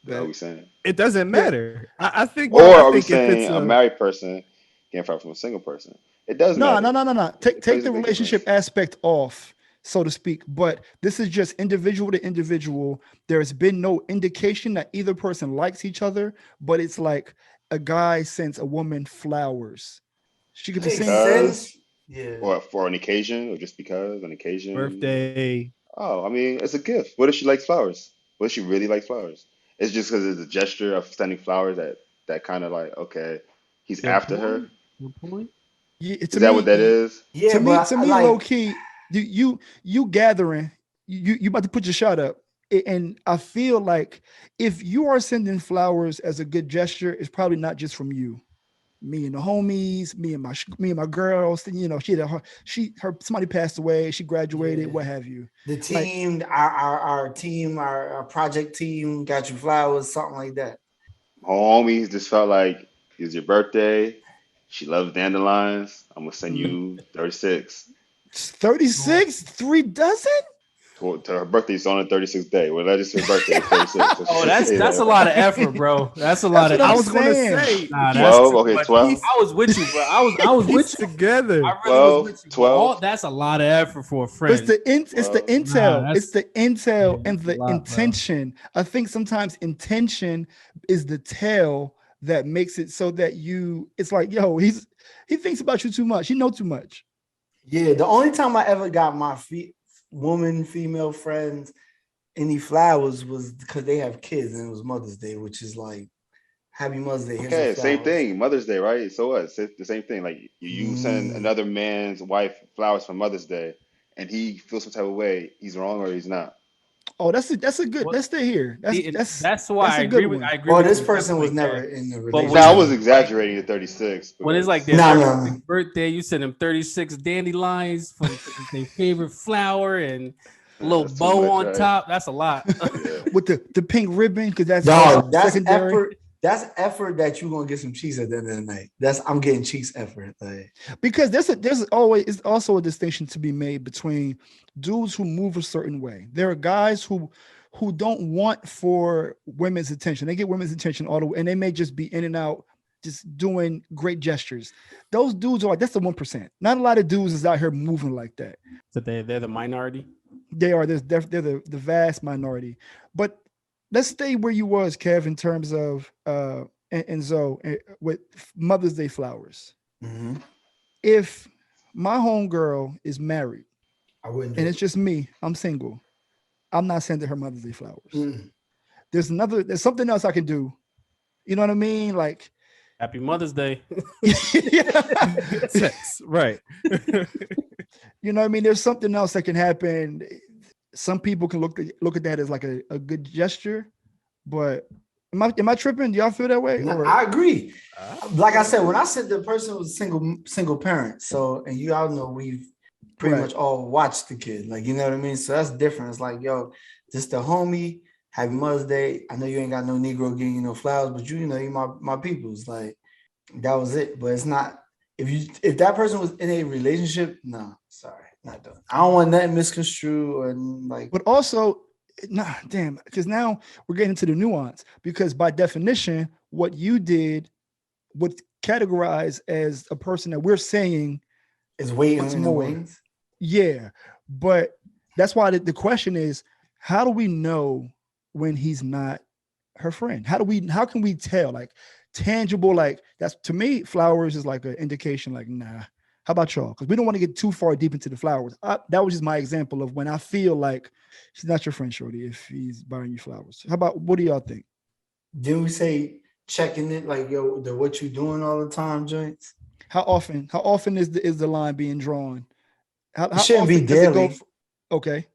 What are we saying? It doesn't matter. Yeah. I think. Or are we saying a married person getting flowers from a single person? It does matter. No. Take the relationship aspect off, so to speak. But this is just individual to individual. There's been no indication that either person likes each other, but it's like a guy sends a woman flowers. She could be saying, yeah, or for an occasion, or just because an occasion, birthday. Oh, I mean, it's a gift. What if she likes flowers? What if she really likes flowers? It's just because it's a gesture of sending flowers that kind of like, okay, he's after her. Good point. Yeah, is that what that is? Yeah, to me, like, low key, you gathering, you about to put your shot up, and I feel like if you are sending flowers as a good gesture, it's probably not just from you, me and the homies, me and my girls. You know, somebody passed away, she graduated, what have you. The team, like, our team, our project team got you flowers, something like that. Homies just felt like it's your birthday. She loves dandelions. I'm gonna send you 36. 36? 3 dozen? To her birthday's on the 36th day. Well, that is her birthday. 36. Oh, that's a lot of effort, bro. That's a lot of. I was going to say. Nah, 12. Okay, 12. I was with you, bro. I was with you together. I really was with you. 12. That's a lot of effort for a friend. It's the intel. It's the intel and the intention. Bro. I think sometimes intention is the tell that makes it so that it's like, yo, he thinks about you too much. He knows too much. Yeah, the only time I ever got my female friends any flowers was because they have kids and it was Mother's Day, which is like, happy Mother's Day. Okay, same thing. Mother's Day, right? So what? It's the same thing. Like you send another man's wife flowers for Mother's Day and he feels some type of way. He's wrong or he's not. Oh, that's a good. Let's stay here. That's why I agree with. Well, this person was never in the relationship. Now I was exaggerating at 36. When it's like their birthday, you send them 36 dandelions for their favorite flower and a little bow on top. That's a lot. Yeah. With the pink ribbon, because that's secondary. that's effort that you're gonna get some cheeks at the end of the night. I'm getting cheeks effort. Like, because there's always is also a distinction to be made between dudes who move a certain way. There are guys who don't want for women's attention. They get women's attention all the way, and they may just be in and out, just doing great gestures. Those dudes are like, that's the 1%. Not a lot of dudes is out here moving like that. So they're the minority. They are. They're the vast minority. But let's stay where you was, Kev, in terms of and Zoe with Mother's Day flowers. mm-hmm. If my homegirl is married, I wouldn't. And it's just me, I'm single, I'm not sending her Mother's Day flowers. There's something else I can do. You know what I mean? Like, Happy Mother's Day. Sex, right. You know what I mean? There's something else that can happen. Some people can look at that as like a good gesture, but am I tripping? Do y'all feel that way? No, I agree. Like I said, when I said the person was single parent, so, and you all know we've pretty much all watched the kid, like, you know what I mean? So that's different. It's like, yo, this the homie. Happy Mother's Day. I know you ain't got no Negro getting you no flowers, but you know, you my people's. Like, that was it. But it's not, if that person was in a relationship, no, sorry, not done. I don't want that misconstrued or like. But also, because now we're getting into the nuance. Because by definition, what you did would categorize as a person that we're saying is waiting in the wings. Yeah, but that's why the question is, how do we know when he's not her friend? How can we tell? Like, tangible, like, that's, to me, flowers is like an indication, like, nah. How about y'all? Because we don't want to get too far deep into the flowers. That was just my example of when I feel like she's not your friend, shorty, if he's buying you flowers. How about, what do y'all think? Didn't we say checking it, like, yo, the what you doing all the time joints? How often is the line being drawn? It shouldn't be daily. Okay.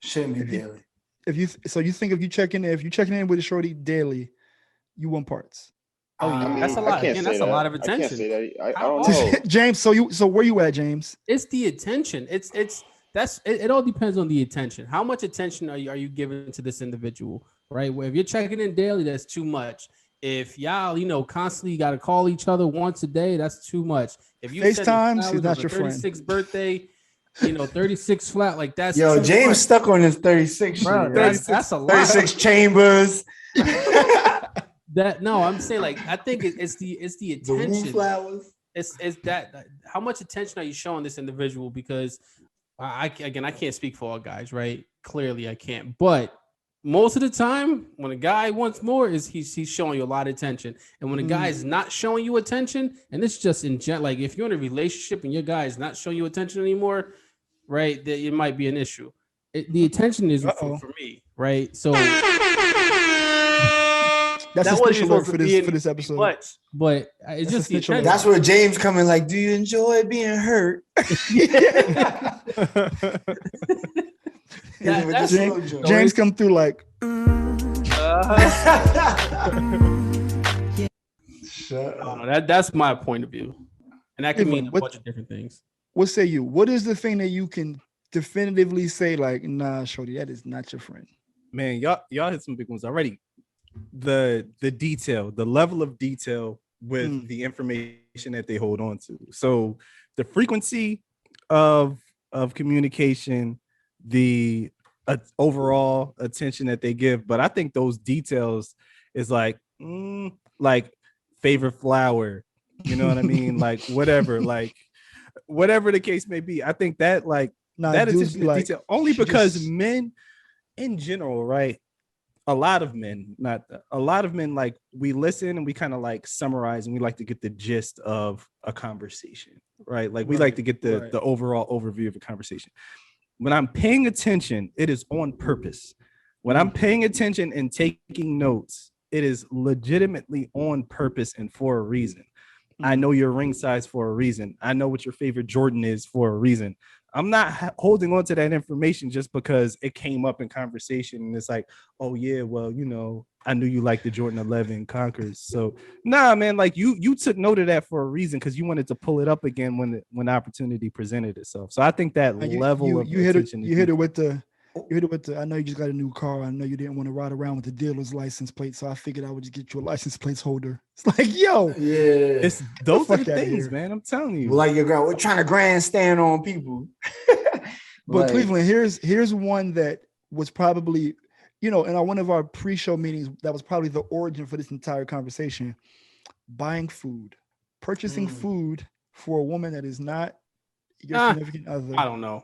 Shouldn't be daily. If you think if you checking in with a shorty daily, you want parts. Oh, yeah, that's a lot. Again, that's a lot of attention. I can't say that. I don't know. James, so where you at, James? It's the attention. It all depends on the attention. How much attention are you giving to this individual, right? Well, if you're checking in daily, that's too much. If y'all, constantly got to call each other once a day, that's too much. If you FaceTime, she's not your friend. 36th birthday, 36 flat, like that's yo, James much. Stuck on his 36. Bro, shit, that's a lot. 36 chambers. I'm saying, like, I think it's the attention. The flowers. It's that how much attention are you showing this individual? Because I can't speak for all guys, right? Clearly I can't, but most of the time when a guy wants more is he's showing you a lot of attention. And when a guy is not showing you attention, and it's just in general, like, if you're in a relationship and your guy is not showing you attention anymore, right, that it might be an issue. The attention is for me, right? So that's a special word for this episode. But it's just the attention. That's where James coming, like, do you enjoy being hurt? James come through like. Shut up. That's my point of view, and that can mean a bunch of different things. What say you? What is the thing that you can definitively say, like, nah, shorty, that is not your friend? Man, y'all hit some big ones already. The detail, the level of detail with the information that they hold on to. So the frequency of communication, the overall attention that they give, but I think those details is like favorite flower, you know what I mean? Like, whatever the case may be. I think that, like, that is like, detail only because men in general, right? A lot of men, like, we listen and we kind of like summarize and we like to get the gist of a conversation, right? Like, we like to get the overall overview of a conversation. When I'm paying attention, it is on purpose. When I'm paying attention and taking notes, it is legitimately on purpose and for a reason. I know your ring size for a reason. I know what your favorite Jordan is for a reason. I'm not holding on to that information just because it came up in conversation and it's like, oh yeah, well, I knew you liked the Jordan 11 Conquers. So nah, man, like, you took note of that for a reason because you wanted to pull it up again when the opportunity presented itself. So I think that level of you hit it with the You hit it with I know you just got a new car. I know you didn't want to ride around with the dealer's license plate, so I figured I would just get you a license plate holder. It's like, yo, It's those are the things, here, man. I'm telling you. Like your girl, we're trying to grandstand on people. But like, Cleveland, here's one that was probably, in one of our pre-show meetings, that was probably the origin for this entire conversation. Buying food, purchasing food for a woman that is not your significant other. I don't know.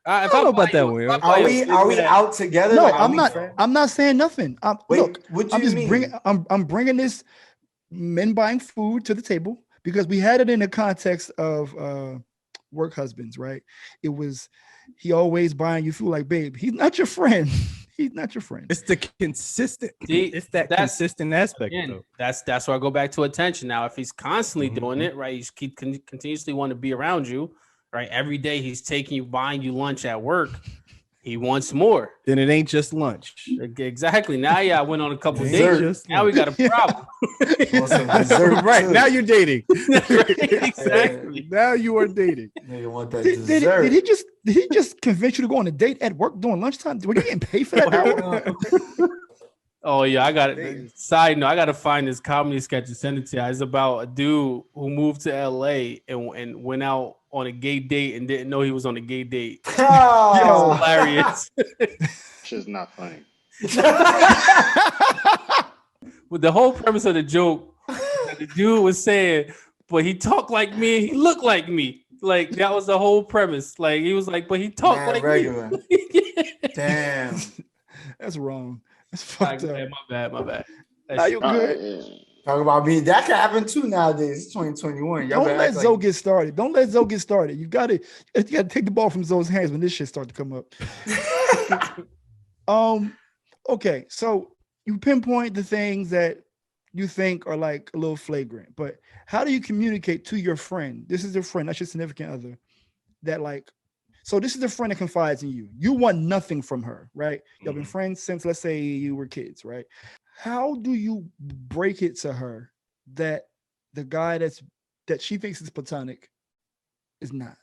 I don't know about that one. Are we out together? No, like, I'm not. I'm not saying nothing. Look, what do I'm you just mean? I'm bringing this men buying food to the table because we had it in the context of work husbands, right? It was he always buying you food. Like, babe, he's not your friend. He's not your friend. It's the consistent. It's that consistent aspect. Again, that's where I go back to attention. Now, if he's constantly doing it, right, he's continuously want to be around you, right? Every day he's taking you, buying you lunch at work. He wants more. Then it ain't just lunch. Exactly. Now, I went on a couple dates. Now we got a problem. Right. Now you're dating. Exactly. Now you are dating. You want that Did he just convince you to go on a date at work during lunchtime? Were you getting paid for that? Oh yeah, I got it. Side note, I got to find this comedy sketch and send it to you. It's about a dude who moved to LA and went out on a gay date and didn't know he was on a gay date. Oh, it's hilarious. It's just not funny. But the whole premise of the joke, the dude was saying, but he talked like me and he looked like me. Like that was the whole premise. Like he was like, but he talked like regular. Me. Damn. That's wrong. That's fucked up. My bad. Are you good? Talk about me. That can happen too nowadays. It's 2021. Don't let Zoe get started. Don't let Zoe get started. You gotta take the ball from Zoe's hands when this shit starts to come up. Okay, so you pinpoint the things that you think are like a little flagrant, but how do you communicate to your friend? This is your friend, that's your significant other. That like, so this is the friend that confides in you. You want nothing from her, right? Y'all been friends since, let's say, you were kids, right? How do you break it to her that the guy that she thinks is platonic is not?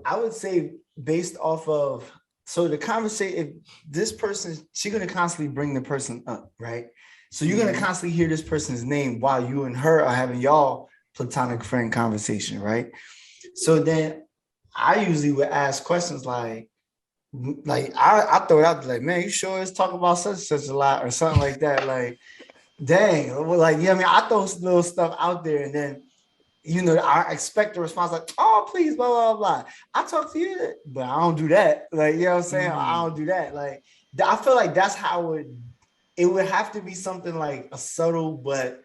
I would say based off of, so the conversation, if this person, she's going to constantly bring the person up, right? So you're going to constantly hear this person's name while you and her are having y'all platonic friend conversation, right? So then I usually would ask questions like I throw it out like, man, you sure it's talking about such a lot or something like that? Like, dang, like, yeah, I mean, I throw little stuff out there and then, I expect a response like, oh, please, blah, blah, blah. I talk to you, but I don't do that. Like, you know what I'm saying? I don't do that. Like, I feel like that's how it would have to be something like a subtle, but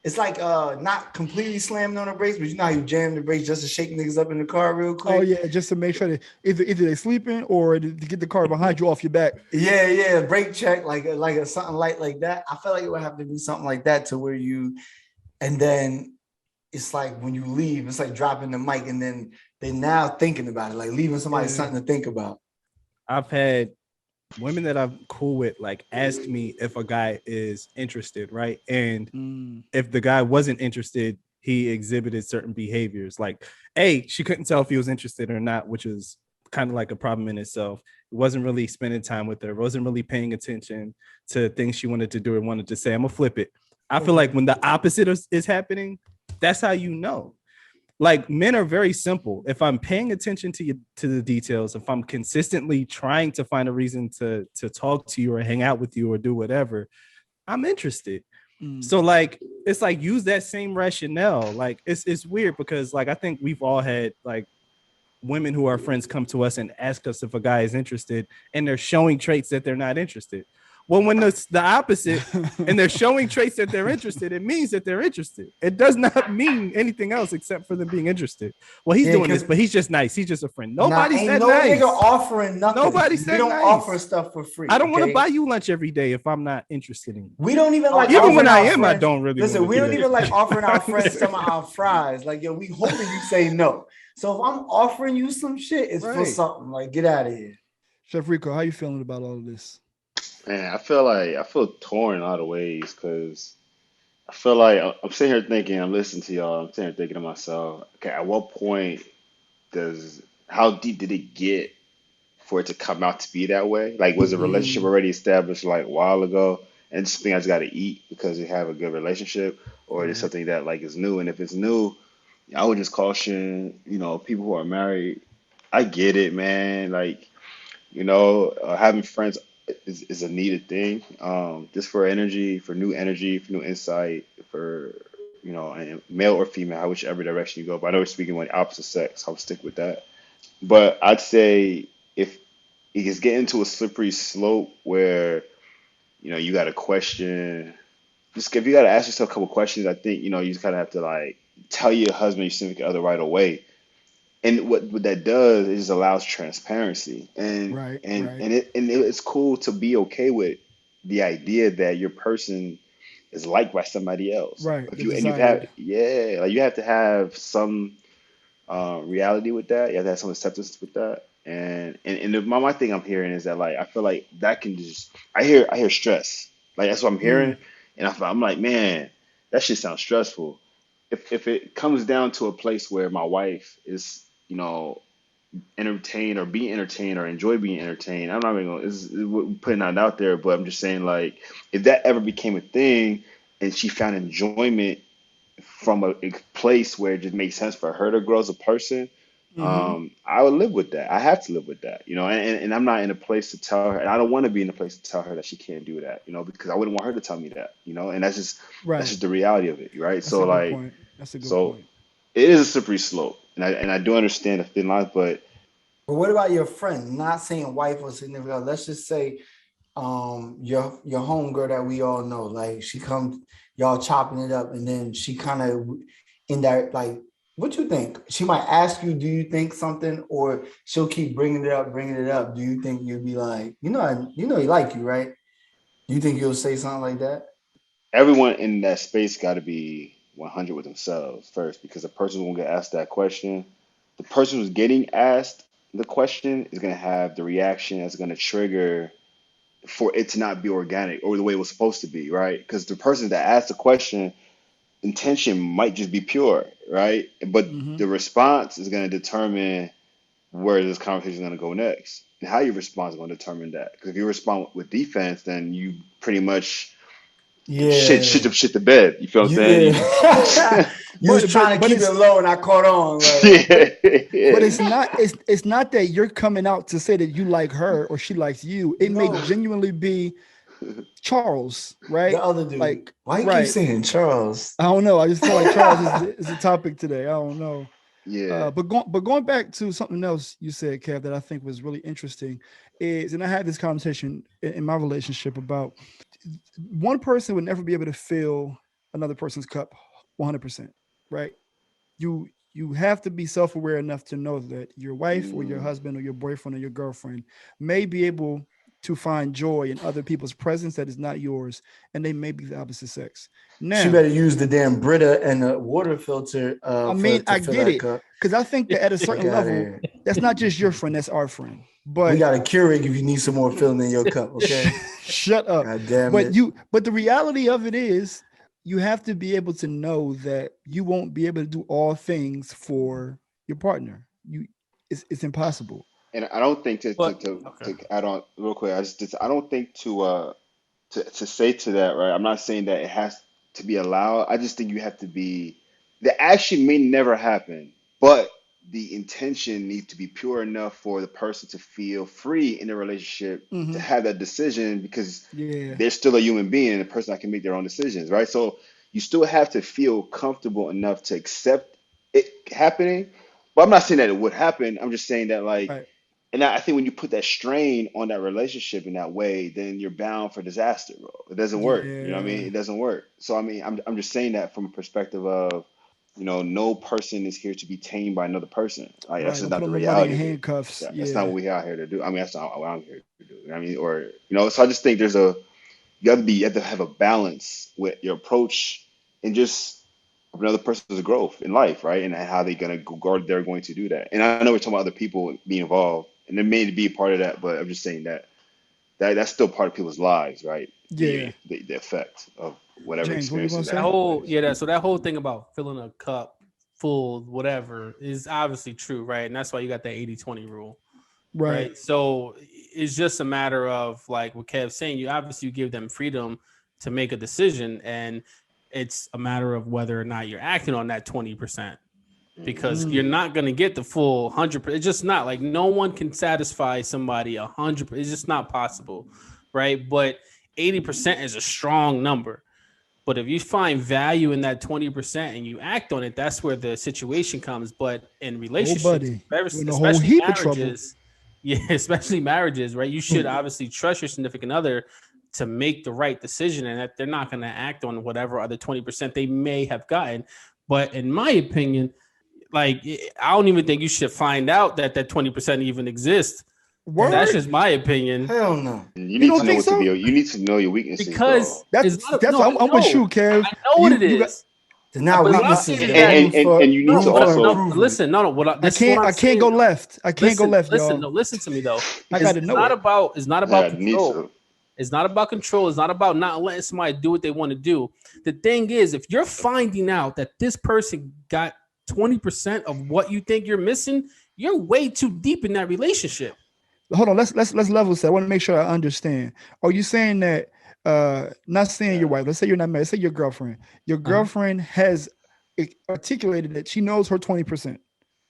it's like not completely slamming on the brakes, but you know how you jam the brakes just to shake niggas up in the car real quick? Oh, yeah, just to make sure that either they're sleeping or to get the car behind you off your back. Yeah, brake check, like something light like that. I feel like it would have to be something like that to where and then it's like when you leave, it's like dropping the mic and then they're now thinking about it, like leaving somebody something to think about. I've had women that I'm cool with like ask me if a guy is interested, right? And if the guy wasn't interested, he exhibited certain behaviors. Like, she couldn't tell if he was interested or not, which is kind of like a problem in itself. It wasn't really spending time with her, wasn't really paying attention to things she wanted to do and wanted to say. I'm gonna flip it. I feel like when the opposite is happening, that's how you know. Like, men are very simple. If I'm paying attention to the details, if I'm consistently trying to find a reason to talk to you or hang out with you or do whatever, I'm interested. So like, it's like, use that same rationale. Like, it's weird because like, I think we've all had like women who are friends come to us and ask us if a guy is interested and they're showing traits that they're not interested. Well, when it's the opposite and they're showing traits that they're interested, it means that they're interested. It does not mean anything else except for them being interested. Well, he's doing this, but he's just nice. He's just a friend. Nobody's that nice. Nigga offering nothing. Nobody's that We don't nice. offer stuff for free. I don't want to buy you lunch every day if I'm not interested in you. We don't even like even when I am, friends. I don't really listen. We do don't that. even like offering our friends some of our fries. Like, yo, we hoping you say no. So if I'm offering you some shit, it's for something. Like, get out of here. Chef Rico, how you feeling about all of this? Man, I feel torn in a lot of ways because I feel like I'm sitting here thinking, I'm listening to y'all, I'm sitting here thinking to myself, okay, at what point how deep did it get for it to come out to be that way? Like, was the relationship already established like a while ago, and it's something I just got to eat because we have a good relationship, or is it something that like is new? And if it's new, I would just caution, people who are married. I get it, man. Like, having friends is a needed thing. Just for energy, for new insight, for male or female, whichever direction you go. But I know we're speaking with opposite sex. I'll stick with that. But I'd say if it is getting to a slippery slope where you got to question, just if you got to ask yourself a couple questions, I think you just kind of have to like tell your husband, your significant other right away. And what that does is allows transparency, and Right, and right, and it's cool to be okay with the idea that your person is liked by somebody else. right. If The you've had, desired. yeah, like you have to have some reality with that. You have to have some acceptance with that. And my thing I'm hearing is that like I feel like that can just I hear stress. Like that's what I'm hearing, Mm, and I'm like, man, that shit sounds stressful. If it comes down to a place where my wife is, entertained or be entertained or enjoy being entertained, I'm not even gonna putting that out there, but I'm just saying like if that ever became a thing and she found enjoyment from a place where it just makes sense for her to grow as a person, hmm. I would live with that. I have to live with that, and I'm not in a place to tell her, and I don't want to be in a place to tell her that she can't do that, because I wouldn't want her to tell me that, and that's Right. just the reality of it, right? That's a So good like, point. That's a good so point. it is a slippery slope, and I do understand the thin line, but But what about your friend? Not saying wife or significant other. Let's just say your homegirl that we all know. Like she comes, y'all chopping it up, and then she kind of in that like, what you think? She might ask you, do you think something, or she'll keep bringing it up, bringing it up. Do you think you'll be like, he like you, right? Do you think you'll say something like that? everyone in that space got to be 100 with themselves first, because the person who will get asked that question, the person who's getting asked the question is going to have the reaction that's going to trigger for it to not be organic or the way it was supposed to be, right? Because the person that asked the question, intention might just be pure, right? But Hmm. the response is going to determine where this conversation is going to go next. And how you respond is going to determine that. Because if you respond with defense, then you pretty much Yeah, shit the bed. You feel what I'm saying? yeah. You was trying to But keep it it's low, and I caught on. but but Yeah. it's not it's not that you're coming out to say that you like her or she likes you. It may No, genuinely be Charles, the right? other dude. Like, Why you keep right. saying Charles? I don't know. I just feel like Charles is the topic today. I don't know. Yeah. But going back to something else you said, Kev, that I think was really interesting is, and I had this conversation in my relationship about one person would never be able to fill another person's cup 100%, right? You have to be self-aware enough to know that your wife or your Mm. husband or your boyfriend or your girlfriend may be able to find joy in other people's presence that is not yours, and they may be the opposite sex. She Now, better use the damn Brita and the water filter I for mean, to I fill get that it cup. because I think that at a Fuck certain out of level, here. that's not just your friend, that's our friend. We But got a Keurig if you need some more filling in your cup, okay? shut up. God damn But it. the reality of it is, you have to be able to know that you won't be able to do all things for your partner. It's impossible. And I don't think But okay. to add on real quick, I don't think to say to that, right? I'm not saying that it has to be allowed. I just think you have to be, the action may never happen, but the intention needs to be pure enough for the person to feel free in the relationship to Hmm. have that decision, because Yeah. they're still a human being and a person that can make their own decisions, right? So you still have to feel comfortable enough to accept it happening. But I'm not saying that it would happen. I'm just saying that like, Right. and I think when you put that strain on that relationship in that way, then you're bound for disaster, bro. It doesn't work. You know what I mean? Yeah. It doesn't work. So I mean, I'm just saying that from a perspective of, no person is here to be tamed by another person. Like that's Right. just Don't put not the on nobody in reality of it. handcuffs. That's not Yeah. what we're out here to do. I mean, that's not what I'm here to do. I mean, or so I just think you have to have a balance with your approach and just another person's growth in life, right? And how they're going to do that. And I know we're talking about other people being involved, and there may be a part of that, but I'm just saying that's still part of people's lives, right? Yeah. The effect of whatever James, what were you gonna experiences that That say? take whole place. yeah, that so that whole thing about filling a cup full, whatever, is obviously true, right? And that's why you got that 80-20 rule. Right. So it's just a matter of like what Kev's saying. You give them freedom to make a decision, and it's a matter of whether or not you're acting on that 20%. Because you're not going to get the full 100%. It's just not like no one can satisfy somebody 100%. It's just not possible, right? But 80% is a strong number. But if you find value in that 20% and you act on it, that's where the situation comes. But in relationships, especially marriages, especially marriages, right? You should obviously trust your significant other to make the right decision, and that they're not going to act on whatever other 20% they may have gotten. But in my opinion, like, I don't even think you should find out that 20% even exists. Word? That's just my opinion. Hell no. You need to know what to be. You need to know your weaknesses. Because I'm with you, Kev. I know what it is. Now weaknesses. And you need to also listen. No. I can't go left. I can't go left. Listen. No, listen to me though. I got to know. It's not about control. It's not about control. It's not about not letting somebody do what they want to do. The thing is, if you're finding out that this person got 20% of what you think you're missing, you're way too deep in that relationship. Hold on, let's level set. I want to make sure I understand. Are you saying that not saying your wife, let's say you're not married, let's say your girlfriend. Your girlfriend has articulated that she knows her 20%,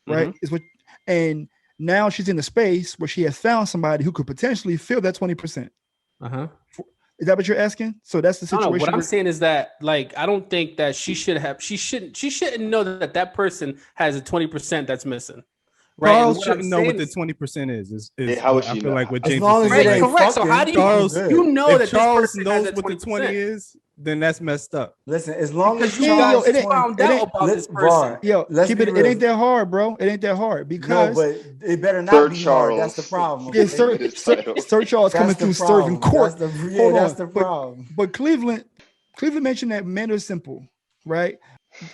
right? Is what, and now she's in a space where she has found somebody who could potentially fill that 20%. Is that what you're asking? So that's the situation. No, what I'm saying is that, like, I don't think that she shouldn't know that person has a 20% that's missing. Right. Charles shouldn't know what the 20% is how would I she feel know? like what As James long is as it saying. ain't correct. So how do you know that Charles this knows what the 20 is? Then that's messed up. Listen, as long as you found out about this person. Keep it. It ain't that hard, bro. It ain't that hard because. No, but it better not be hard. That's the problem. Yeah, Sir Charles coming through serving court. That's the problem. But Cleveland mentioned that men are simple, right?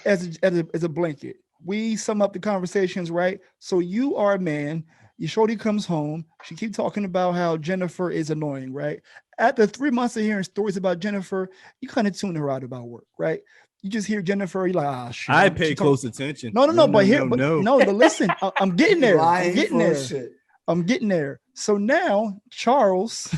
As a blanket. We sum up the conversations, right? So you are a man, your shorty comes home, she keeps talking about how Jennifer is annoying, right? After 3 months of hearing stories about Jennifer, you kind of tune her out about work, right? You just hear Jennifer, you're like, shit. I pay close attention. But listen, I'm getting there. I'm getting there. So now Charles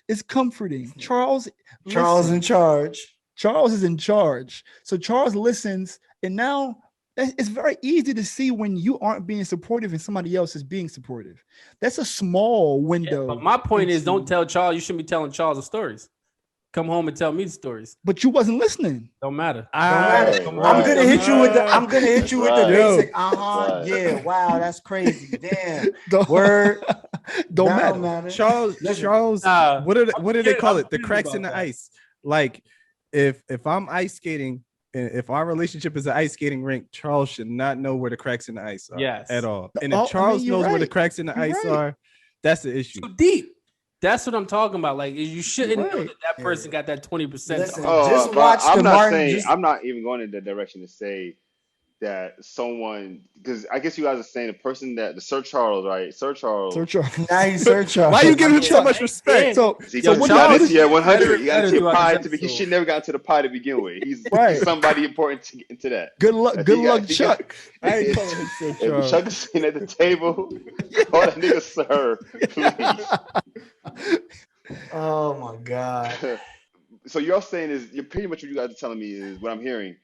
is comforting. Charles in charge. Charles is in charge. So Charles listens, and now it's very easy to see when you aren't being supportive and somebody else is being supportive. That's a small window. But my point is, don't tell Charles. You shouldn't be telling Charles the stories. Come home and tell me the stories. But you wasn't listening. Don't matter. I'm gonna hit you with the basic. Yeah. Wow, that's crazy. Damn. Word. Don't matter. Charles. What do they call it? The cracks in the ice. Like if I'm ice skating. If our relationship is an ice skating rink, Charles should not know where the cracks in the ice are at all. And if Charles knows where the cracks in the ice are, that's the issue. Too deep. That's what I'm talking about. Like, you shouldn't know that person got that 20%. Just watch I'm not even going in the direction to say that someone, because I guess you guys are saying the person that the Sir Charles, right? Sir Charles. Nice, Sir Charles. Why you give him so much respect? So what Charles is 100. You got to take pride to be. He should never got to the pie to begin with. He's somebody important to get into that. Good luck, Chuck. I ain't calling him Sir Charles. Chuck is sitting at the table. Call that nigga Sir, please. Oh my God. So you're saying you're pretty much what you guys are telling me is what I'm hearing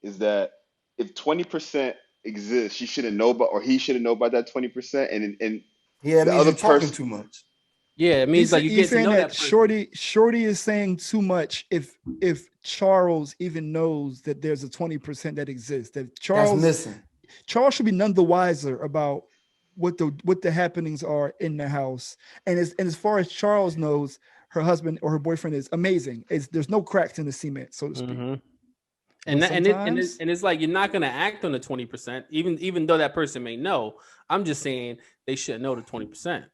is that if 20% exists, she shouldn't know about, or he shouldn't know about that 20%, and the other person too much. Yeah, it means like you get to know that Shorty is saying too much. If Charles even knows that there's a 20% that exists, that Charles that's missing. Charles should be none the wiser about what the happenings are in the house. And as far as Charles knows, her husband or her boyfriend is amazing. There's no cracks in the cement, so to speak. Mm-hmm. And it's like you're not gonna act on the 20%, even though that person may know. I'm just saying they should know the 20%.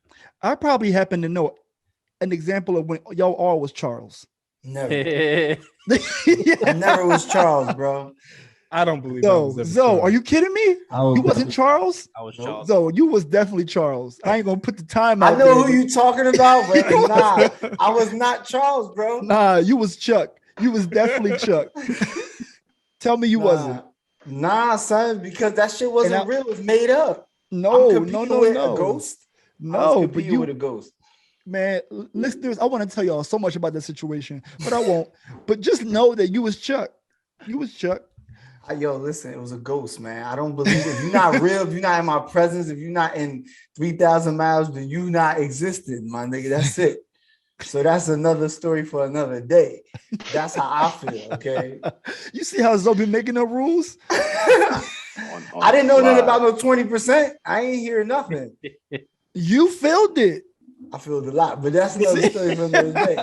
I probably happen to know an example of when y'all all was Charles. Never. I never was Charles, bro. I don't believe Zoe, are you kidding me? You wasn't Charles? I was Charles. Zoe, you was definitely Charles. I ain't gonna put the time out. I know who you talking about, but nah, I was not Charles, bro. Nah, you was Chuck. You was definitely Chuck. Tell me you wasn't. Nah, son, because that shit wasn't real. It was made up. No. A ghost. No, but you with a ghost. Man, listeners, I want to tell y'all so much about this situation, but I won't. But just know that you was Chuck. You was Chuck. Yo, listen, it was a ghost, man. I don't believe it. If you're not real, if you're not in my presence, if you're not in 3,000 miles, then you not existed, my nigga. That's it. So that's another story for another day. That's how I feel, okay? You see how Zoe be making up rules? I didn't know nothing about no 20%. I ain't hear nothing. You felt it. I feel a lot, but that's another story for another day.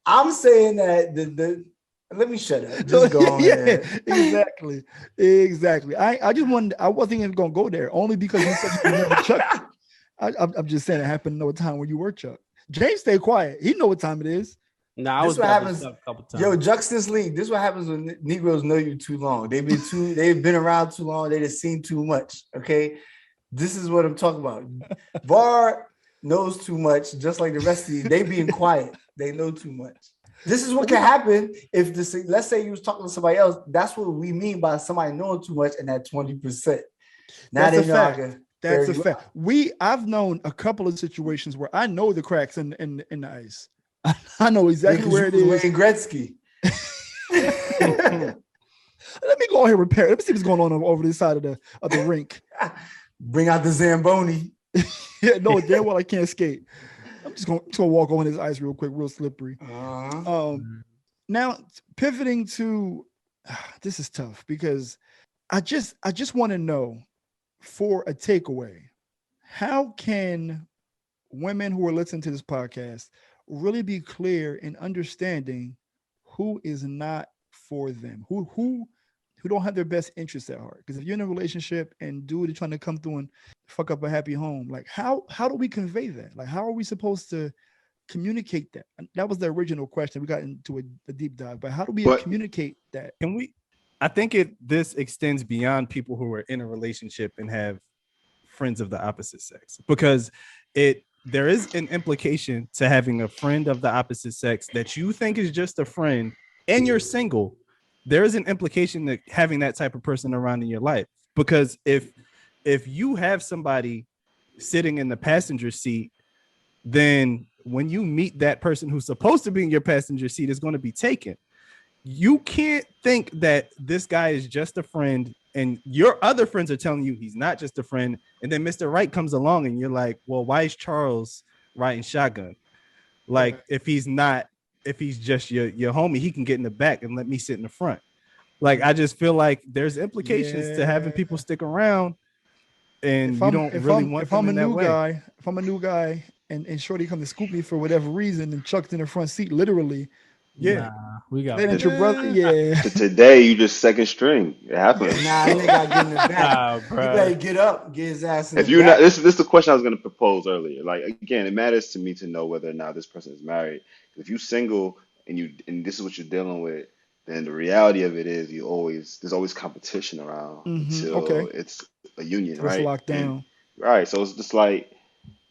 I'm saying that let me shut up. Just go on. Yeah, exactly. I wasn't even gonna go there only because you said you never Chuck. I'm just saying it happened no time when you were Chuck. James, stay quiet. He know what time it is. Nah, this what happens. A couple times. Yo, Juxtaposition League. This is what happens when Negroes know you too long. They've been around too long. They just seen too much. Okay, this is what I'm talking about. Var knows too much, just like the rest of you. They being quiet. They know too much. This is what can happen if this. Let's say you was talking to somebody else. That's what we mean by somebody knowing too much and that 20%. Now they know. That's a fact. I've known a couple of situations where I know the cracks in the ice. I know exactly where it is. Wayne Gretzky. Let me go ahead and repair. Let me see what's going on over this side of the rink. Bring out the Zamboni. Yeah, no, damn well I can't skate. I'm just gonna walk on this ice real quick, real slippery. Now pivoting to this is tough because I just want to know for a takeaway, how can women who are listening to this podcast really be clear in understanding who is not for them, who don't have their best interests at heart? Because if you're in a relationship and dude is trying to come through and fuck up a happy home, like how do we convey that? Like how are we supposed to communicate that? That was the original question. We got into a deep dive, but how do we communicate that? Can we? I think this extends beyond people who are in a relationship and have friends of the opposite sex, because there is an implication to having a friend of the opposite sex that you think is just a friend and you're single. There is an implication that having that type of person around in your life, because if you have somebody sitting in the passenger seat, then when you meet that person who's supposed to be in your passenger seat is going to be taken. You can't think that this guy is just a friend and your other friends are telling you he's not just a friend. And then Mr. Right comes along and you're like, well, why is Charles riding shotgun? Like if he's just your homie, he can get in the back and let me sit in the front. Like, I just feel like there's implications to having people stick around, and you don't really want them in that way. If I'm a new guy and Shorty come to scoop me for whatever reason and chucked in the front seat, literally. Yeah, we got it. Your brother, yeah. Today you just second string. It happens. Nah, they got to get in the back. You better get up, get his ass in if the you're back. not, this is the question I was going to propose earlier. Like again, it matters to me to know whether or not this person is married. If you're single and this is what you're dealing with, then the reality of it is there's always competition around until it's a union, right? It's locked down. Right. So it's just like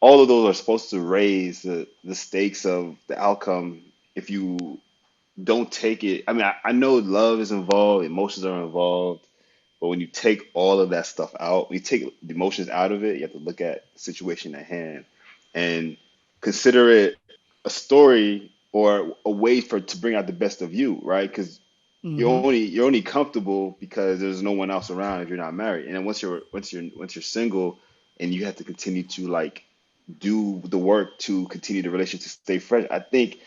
all of those are supposed to raise the stakes of the outcome if you don't take it. I mean, I know love is involved, emotions are involved, but when you take all of that stuff out, when you take the emotions out of it, you have to look at the situation at hand and consider it a story or a way to bring out the best of you, right? Because you're only comfortable because there's no one else around if you're not married. And then once you're single and you have to continue to like do the work to continue the relationship to stay fresh, I think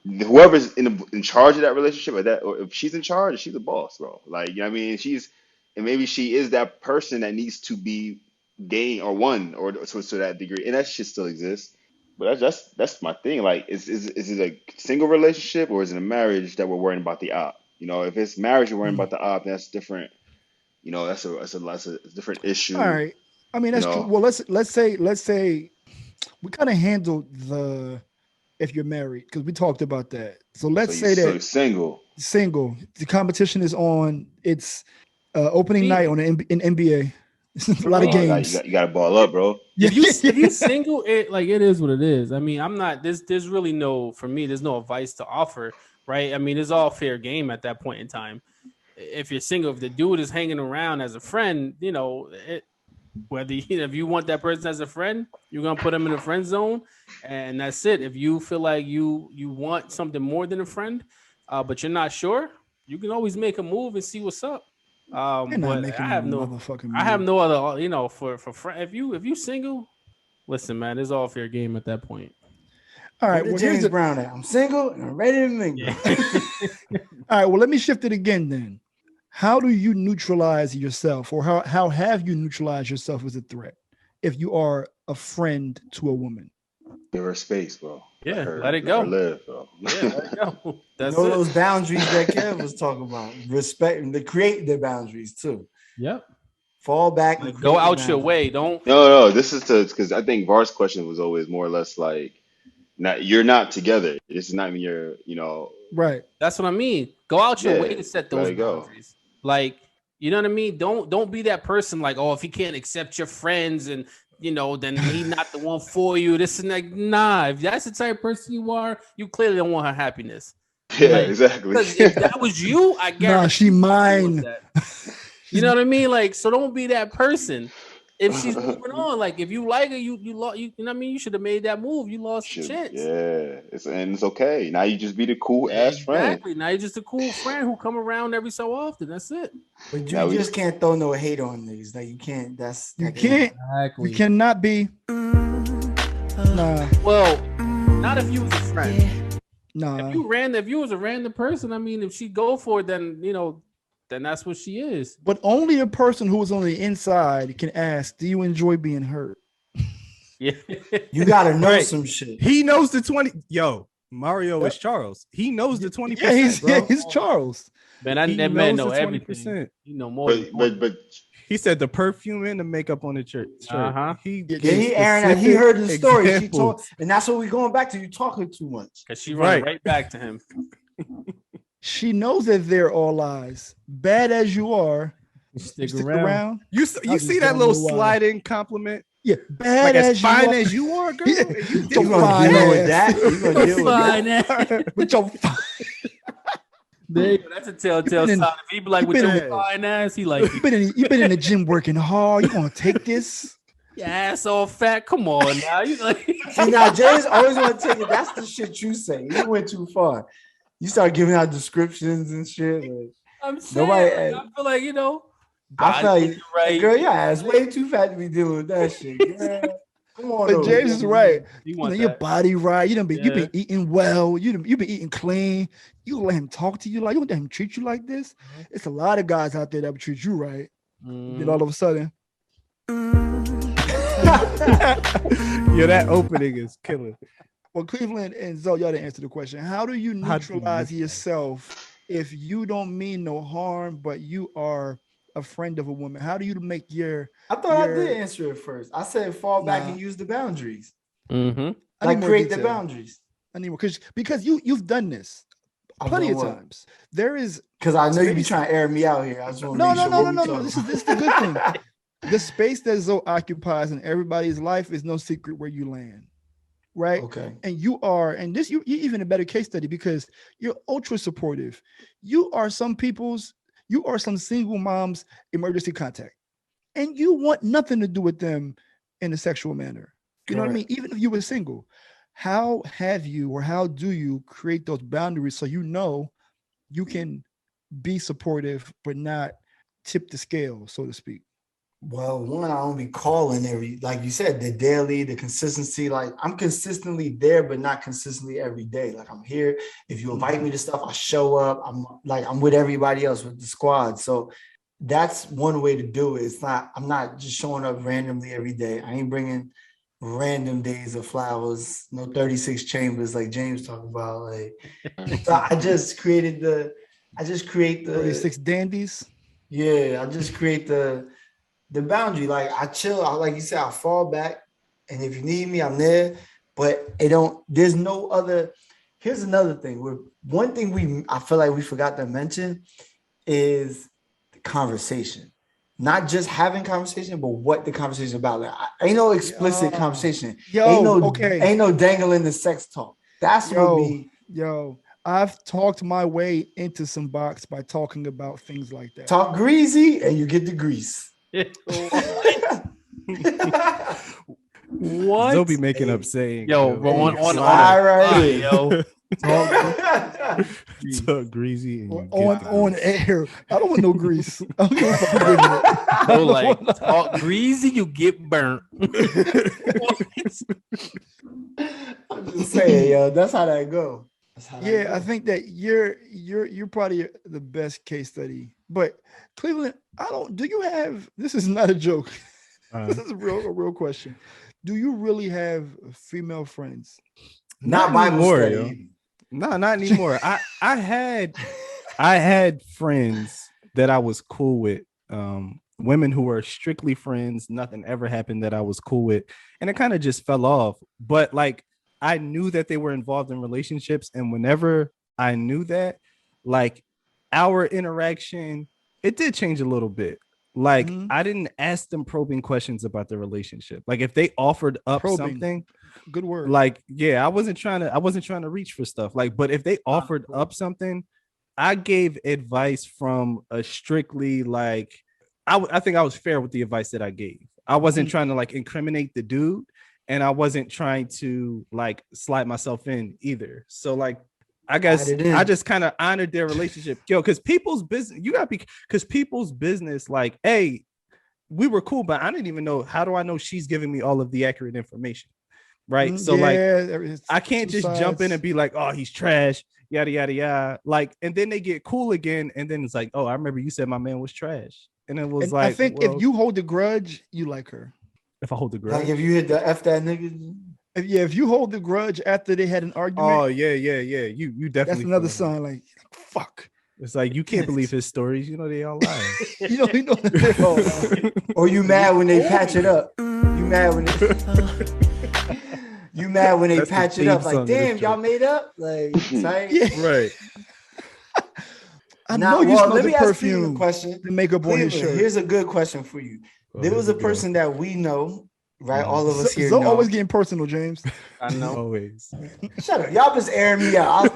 whoever's in charge of that relationship or if she's in charge, she's the boss, bro. Like, you know what I mean? Maybe she is that person that needs to be gained or won or to that degree. And that shit still exists. But that's my thing. Like, is it a single relationship or is it a marriage that we're worrying about the op? You know, if it's marriage, you're worrying about the op, that's different. You know, that's a different issue. All right. I mean, that's true. Well, let's say we kind of handled if you're married, because we talked about that. So let's say that single. The competition is on. It's opening night on in NBA. A lot of games. You got to ball up, bro. If you single, it is what it is. I mean, I'm not. There's really for me. There's no advice to offer, right? I mean, it's all fair game at that point in time. If you're single, if the dude is hanging around as a friend, you know, Whether if you want that person as a friend, you're gonna put them in a friend zone, and that's it. If you feel like you want something more than a friend, but you're not sure, you can always make a move and see what's up. You're not But making no motherfucking move. I have no other, for friend. If you single, listen, man, it's all fair game at that point. All right, well, James Brown at? I'm single and I'm ready to mingle. All right, well, let me shift it again then. How do you neutralize yourself, or how have you neutralized yourself as a threat if you are a friend to a woman? Give her space, bro. Yeah, let it go. Let her live, bro. Yeah, let it go. That's you know those boundaries that Kev was talking about. Respect and to create the boundaries too. Yep. Fall back and go out your way. Don't. No. This is because I think Var's question was always more or less like, you're not together. This is not even your, Right. That's what I mean. Go out your way to set those boundaries. Like, you know what I mean? Don't be that person like, oh, if he can't accept your friends and then he's not the one for you. This and like, nah. If that's the type of person you are, you clearly don't want her happiness. Yeah, exactly. Because if that was you, I guarantee. Nah, she mine. You know what I mean? Like, so don't be that person. If she's moving on, like if you like her, you lost. You know what I mean? You should have made that move. You lost the chance. Yeah, it's okay. Now you just be the cool ass friend. Exactly. Now you're just a cool friend who come around every so often. That's it. But you just can't throw no hate on these. Like you can't. You can't. Exactly. You cannot be. Nah. Well, not if you was a friend. Nah. If you was a random person, I mean, if she go for it, then then that's what she is. But only a person who is on the inside can ask, do you enjoy being hurt? Yeah. You gotta know some shit. He knows the 20. Yo, Mario is Charles. He knows the 20%. Yeah, he's Charles. Man, that man know everything. You know more. But he said the perfume and the makeup on the shirt. He heard the story. She told, and that's what we're going back to. You talking too much. Because she ran right back to him. She knows that they're all lies. Bad as you are, stick around. You see that little sliding compliment? Yeah, bad like as fine you as you are, girl. Yeah. You gonna deal with that? You gonna deal with that? With your fine. That's a telltale sign. If he be like with your fine ass, he like you've been in the gym working hard. You gonna take this? Your ass all fat. Come on now. You like see now, James always want to take it. That's the shit you say. You went too far. You start giving out descriptions and shit. Like, I'm saying, I feel like I feel like right. Girl, your ass way too fat to be dealing with that shit. Girl. Come on, but James is right. Your body right. You've been eating well. You've been eating clean. You let him talk to you like you don't let him treat you like this. It's a lot of guys out there that would treat you right. Then all of a sudden, yeah, that opening is killing. Well, Cleveland and Zoe, y'all didn't answer the question. How do you neutralize yourself if you don't mean no harm, but you are a friend of a woman? How do you make your... I thought I did answer it first. I said fall back and use the boundaries. Mm-hmm. Like create the boundaries. I need more, because you've done this plenty of times. There is... Because I know you be trying to air me out here. I just want to No. This is the good thing. The space that Zoe occupies in everybody's life is no secret where you land. Right. Okay. And you're even a better case study because you're ultra supportive. You are some single moms' emergency contact, and you want nothing to do with them in a sexual manner. You know what I mean? Even if you were single, how do you create those boundaries so you can be supportive but not tip the scale, so to speak? Well, one, I don't be calling like you said, the daily, the consistency. Like I'm consistently there, but not consistently every day. Like I'm here. If you invite me to stuff, I show up. I'm with everybody else, with the squad. So that's one way to do it. I'm not just showing up randomly every day. I ain't bringing random days of flowers, no 36 chambers like James talked about. Like, so I just create the 36 dandies. Yeah, I just create the boundary. Like I chill, like you said, I fall back, and if you need me, I'm there. But there's no other. Here's another thing. One thing I feel like we forgot to mention is the conversation. Not just having conversation, but what the conversation is about. Like, ain't no explicit conversation. Ain't no dangling the sex talk. That's what me. I've talked my way into some box by talking about things like that. Talk greasy, and you get the grease. What? They'll be making up saying, yo, bro, on right. yo. Talk greasy and you on air. I don't want no grease. I don't give a fuck who giving it. So like talk greasy, you get burnt. I'm just saying, yo, that's how that go. I think that you're probably the best case study. But Cleveland, do you have, this is not a joke. This is a real question. Do you really have female friends? Not Bible anymore, study. Yo. No, not anymore. I had friends that I was cool with. Women who were strictly friends, nothing ever happened that I was cool with. And it kind of just fell off. But like I knew that they were involved in relationships. And whenever I knew that, like our interaction, it did change a little bit. Like I didn't ask them probing questions about the relationship. Like if they offered up something, good word. Like, I wasn't trying to reach for stuff. Like, but if they offered up something, I gave advice from a strictly like I think I was fair with the advice that I gave. I wasn't trying to like incriminate the dude, and I wasn't trying to like slide myself in either. So like I guess I just kind of honored their relationship. Yo, because people's business, because people's business, like, hey, we were cool, but I didn't even know, how do I know she's giving me all of the accurate information? Right. So like I can't just jump in and be like, oh, he's trash, yada, yada, yada. Like, and then they get cool again. And then it's like, oh, I remember you said my man was trash. And it was like, I think if you hold the grudge, you like her. If I hold the grudge. Like if you hit the F that nigga. If you hold the grudge after they had an argument. Oh, yeah. You definitely. That's another sign. Like, fuck. It's like you can't believe his stories. You know they all lie. you know. Or you mad when they patch it up. You mad when they patch it up. Like, damn, y'all made up. Like, right. I know you smell the perfume. Question. The makeup on his shirt. Here's a good question for you. There was a person that we know. Right, all of us here. So always getting personal, James. I know. Always. Shut up, y'all just airing me out. I was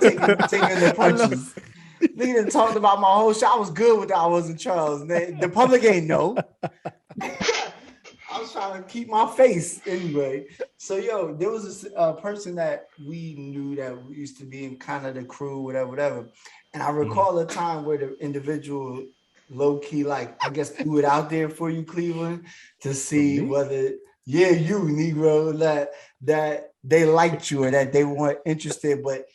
taking the punches. Nigga done talked about my whole show. I was good with that. I wasn't Charles. The public ain't know. I was trying to keep my face anyway. So yo, there was a person that we knew that we used to be in kind of the crew, whatever. And I recall a time where the individual low key, like I guess, threw it out there for you, Cleveland, to see whether. Yeah, you Negro, that they liked you or that they weren't interested, but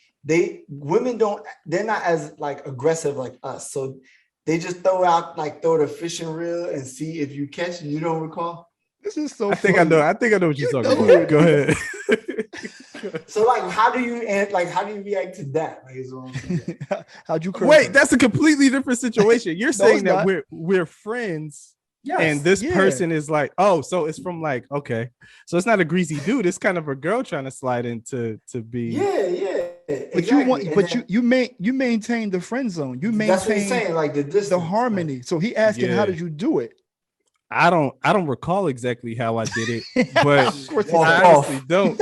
women they're not as like aggressive like us. So they just throw the fishing reel and see if you catch it. You don't recall? This is so I think I know what you're talking about. Go ahead. So like how do you react to that? Like, how'd you wait, that's a completely different situation. You're saying that we're friends. Yes, and this person is like, oh, so it's from like, okay, so it's not a greasy dude. It's kind of a girl trying to slide into to be. Yeah. But exactly. you maintain the friend zone. You maintain that's what he's saying, like the harmony. So he asking, how did you do it? I don't recall exactly how I did it, but I honestly don't.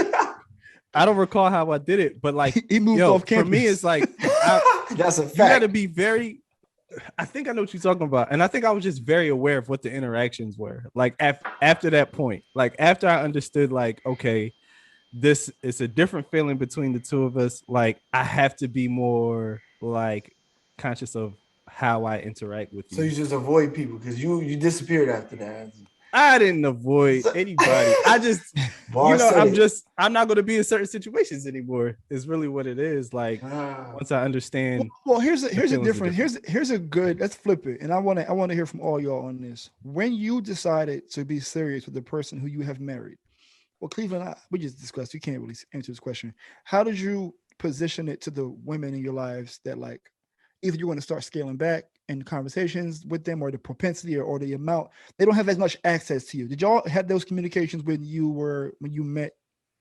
I don't recall how I did it, but like he moved off campus. For me, it's like that's a fact. You got to be very. I think I know what you're talking about. And I think I was just very aware of what the interactions were. Like after that point, like after I understood, like, okay, this is a different feeling between the two of us. Like I have to be more like conscious of how I interact with you. So you just avoid people because you disappeared after that. I didn't avoid anybody. I just, I'm not going to be in certain situations anymore. Is really what it is. Like once I understand. Well, here's a different. Here's a good. Let's flip it. And I want to hear from all y'all on this. When you decided to be serious with the person who you have married, well, Cleveland, we just discussed. You can't really answer this question. How did you position it to the women in your lives that like either you want to start scaling back in conversations with them, or the propensity or the amount they don't have as much access to you? Did y'all have those communications when you met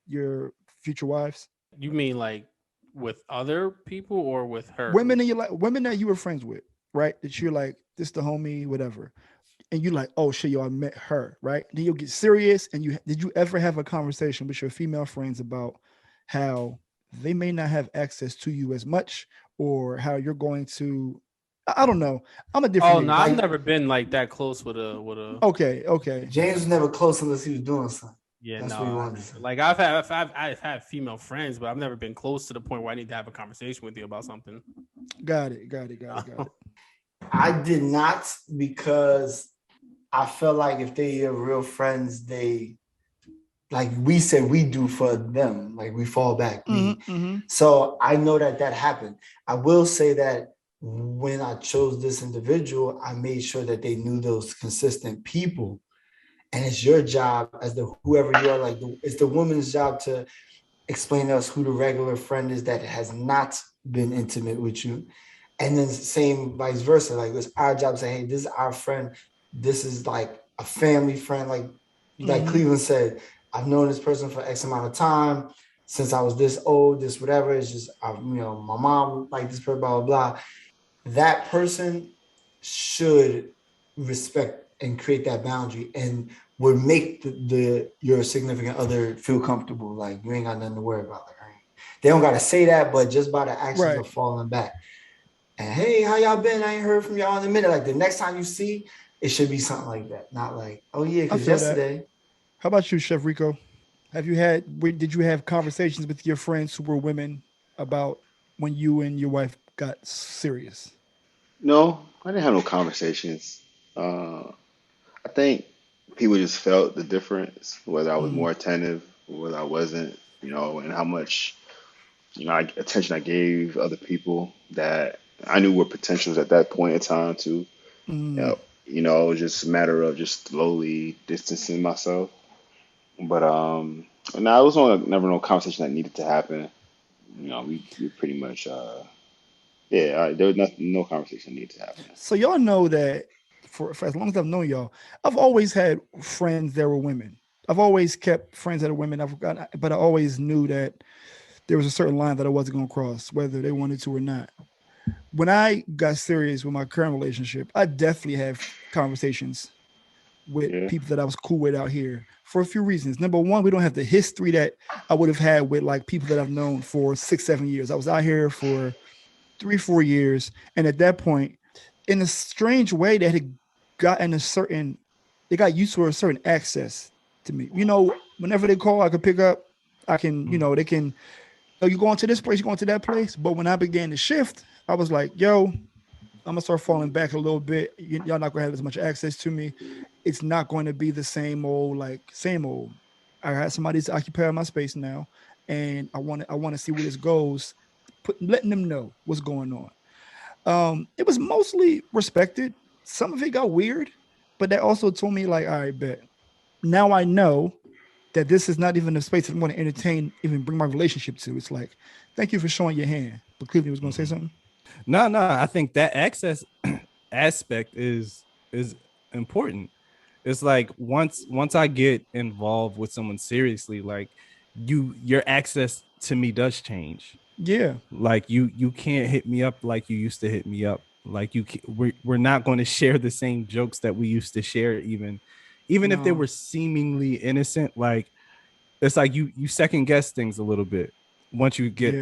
your future wives? You mean like with other people or with her? Women in your life, women that you were friends with, right? That you're like, this the homie, whatever. And you like, oh shit, yo, I met her, right? Then you'll get serious. And did you ever have a conversation with your female friends about how they may not have access to you as much, or how you're going to I don't know. I'm a different. Oh no, I've never been like that close with a. Okay. James was never close unless he was doing something. Yeah, that's no. what he wanted to say. Like I've had female friends, but I've never been close to the point where I need to have a conversation with you about something. Got it. I did not, because I felt like if they are real friends, they, like we said, we do for them. Like we fall back. So I know that happened. I will say that when I chose this individual, I made sure that they knew those consistent people. And it's your job as whoever you are, like it's the woman's job to explain to us who the regular friend is that has not been intimate with you. And then same vice versa. Like it's our job to say, hey, this is our friend. This is like a family friend. Like Cleveland said, I've known this person for X amount of time since I was this old, this whatever. It's just, my mom like this person, blah, blah, blah. That person should respect and create that boundary and would make your significant other feel comfortable. Like you ain't got nothing to worry about. Like, they don't got to say that, but just by the actions of falling back. And hey, how y'all been? I ain't heard from y'all in a minute. Like the next time you see, it should be something like that. Not like, oh yeah, because yesterday. That. How about you, Chef Rico? Did you have conversations with your friends who were women about when you and your wife got serious? No, I didn't have no conversations. I think people just felt the difference, whether I was more attentive, whether I wasn't, and how much, attention I gave other people that I knew were potentials at that point in time too. It was just a matter of just slowly distancing myself. But no, it was never no conversation that needed to happen. We pretty much there was no conversation needed to happen. So y'all know that for as long as I've known y'all, I've always had friends that were women. I've always kept friends that are women. But I always knew that there was a certain line that I wasn't going to cross, whether they wanted to or not. When I got serious with my current relationship, I definitely have conversations with people that I was cool with out here for a few reasons. Number one, we don't have the history that I would have had with like people that I've known for 6-7 years. I was out here for 3-4 years. And at that point, in a strange way, they had gotten they got used to a certain access to me. Whenever they call, I could pick up. I can, they can, you going to this place, you going to that place. But when I began to shift, I was like, yo, I'm gonna start falling back a little bit. Y'all not gonna have as much access to me. It's not going to be the same old. I got somebody to occupy my space now, and I want to see where this goes. Letting them know what's going on. It was mostly respected. Some of it got weird, but that also told me like, all right, bet. Now I know that this is not even a space that I'm going to entertain, even bring my relationship to. It's like, thank you for showing your hand. But Cleveland was going to say something. No, I think that access aspect is important. It's like once I get involved with someone seriously, like your access to me does change. Yeah. Like you can't hit me up like you used to hit me up. Like we're not going to share the same jokes that we used to share, even if they were seemingly innocent. Like it's like you second guess things a little bit once you get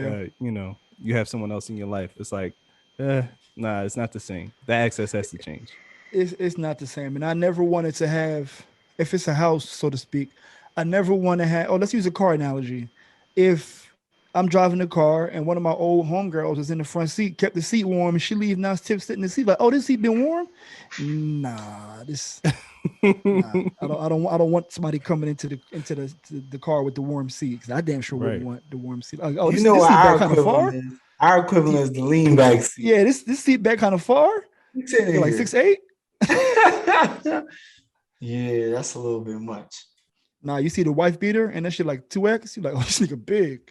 you have someone else in your life. It's like nah, it's not the same. The access has to change. It's not the same. And I never wanted to have, if it's a house, so to speak, I never want to have, let's use a car analogy. If I'm driving the car and one of my old homegirls is in the front seat, kept the seat warm, and she leaves now, Tip sitting in the seat like, oh, this seat been warm? Nah, I don't want somebody coming into the car with the warm seat, because I damn sure wouldn't want the warm seat. Like, oh, this seat back kind of far. Our equivalent is the lean back seat. Yeah, this seat back kind of far. You're like 6'8". Yeah, that's a little bit much. Nah, you see the wife beater and that shit like 2X. You're like, oh, this nigga big.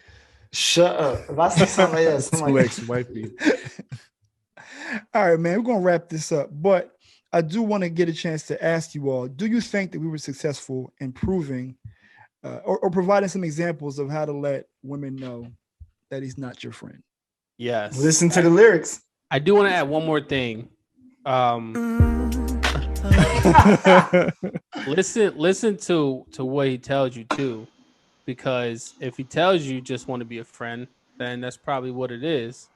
Shut up. If I see something like that, 2X wife beater. All right, man, we're gonna wrap this up, but I do want to get a chance to ask you all: do you think that we were successful in proving or providing some examples of how to let women know that he's not your friend? Yes. Listen to the lyrics. I do want to add one more thing. Listen to what he tells you too, because if he tells you just want to be a friend, then that's probably what it is,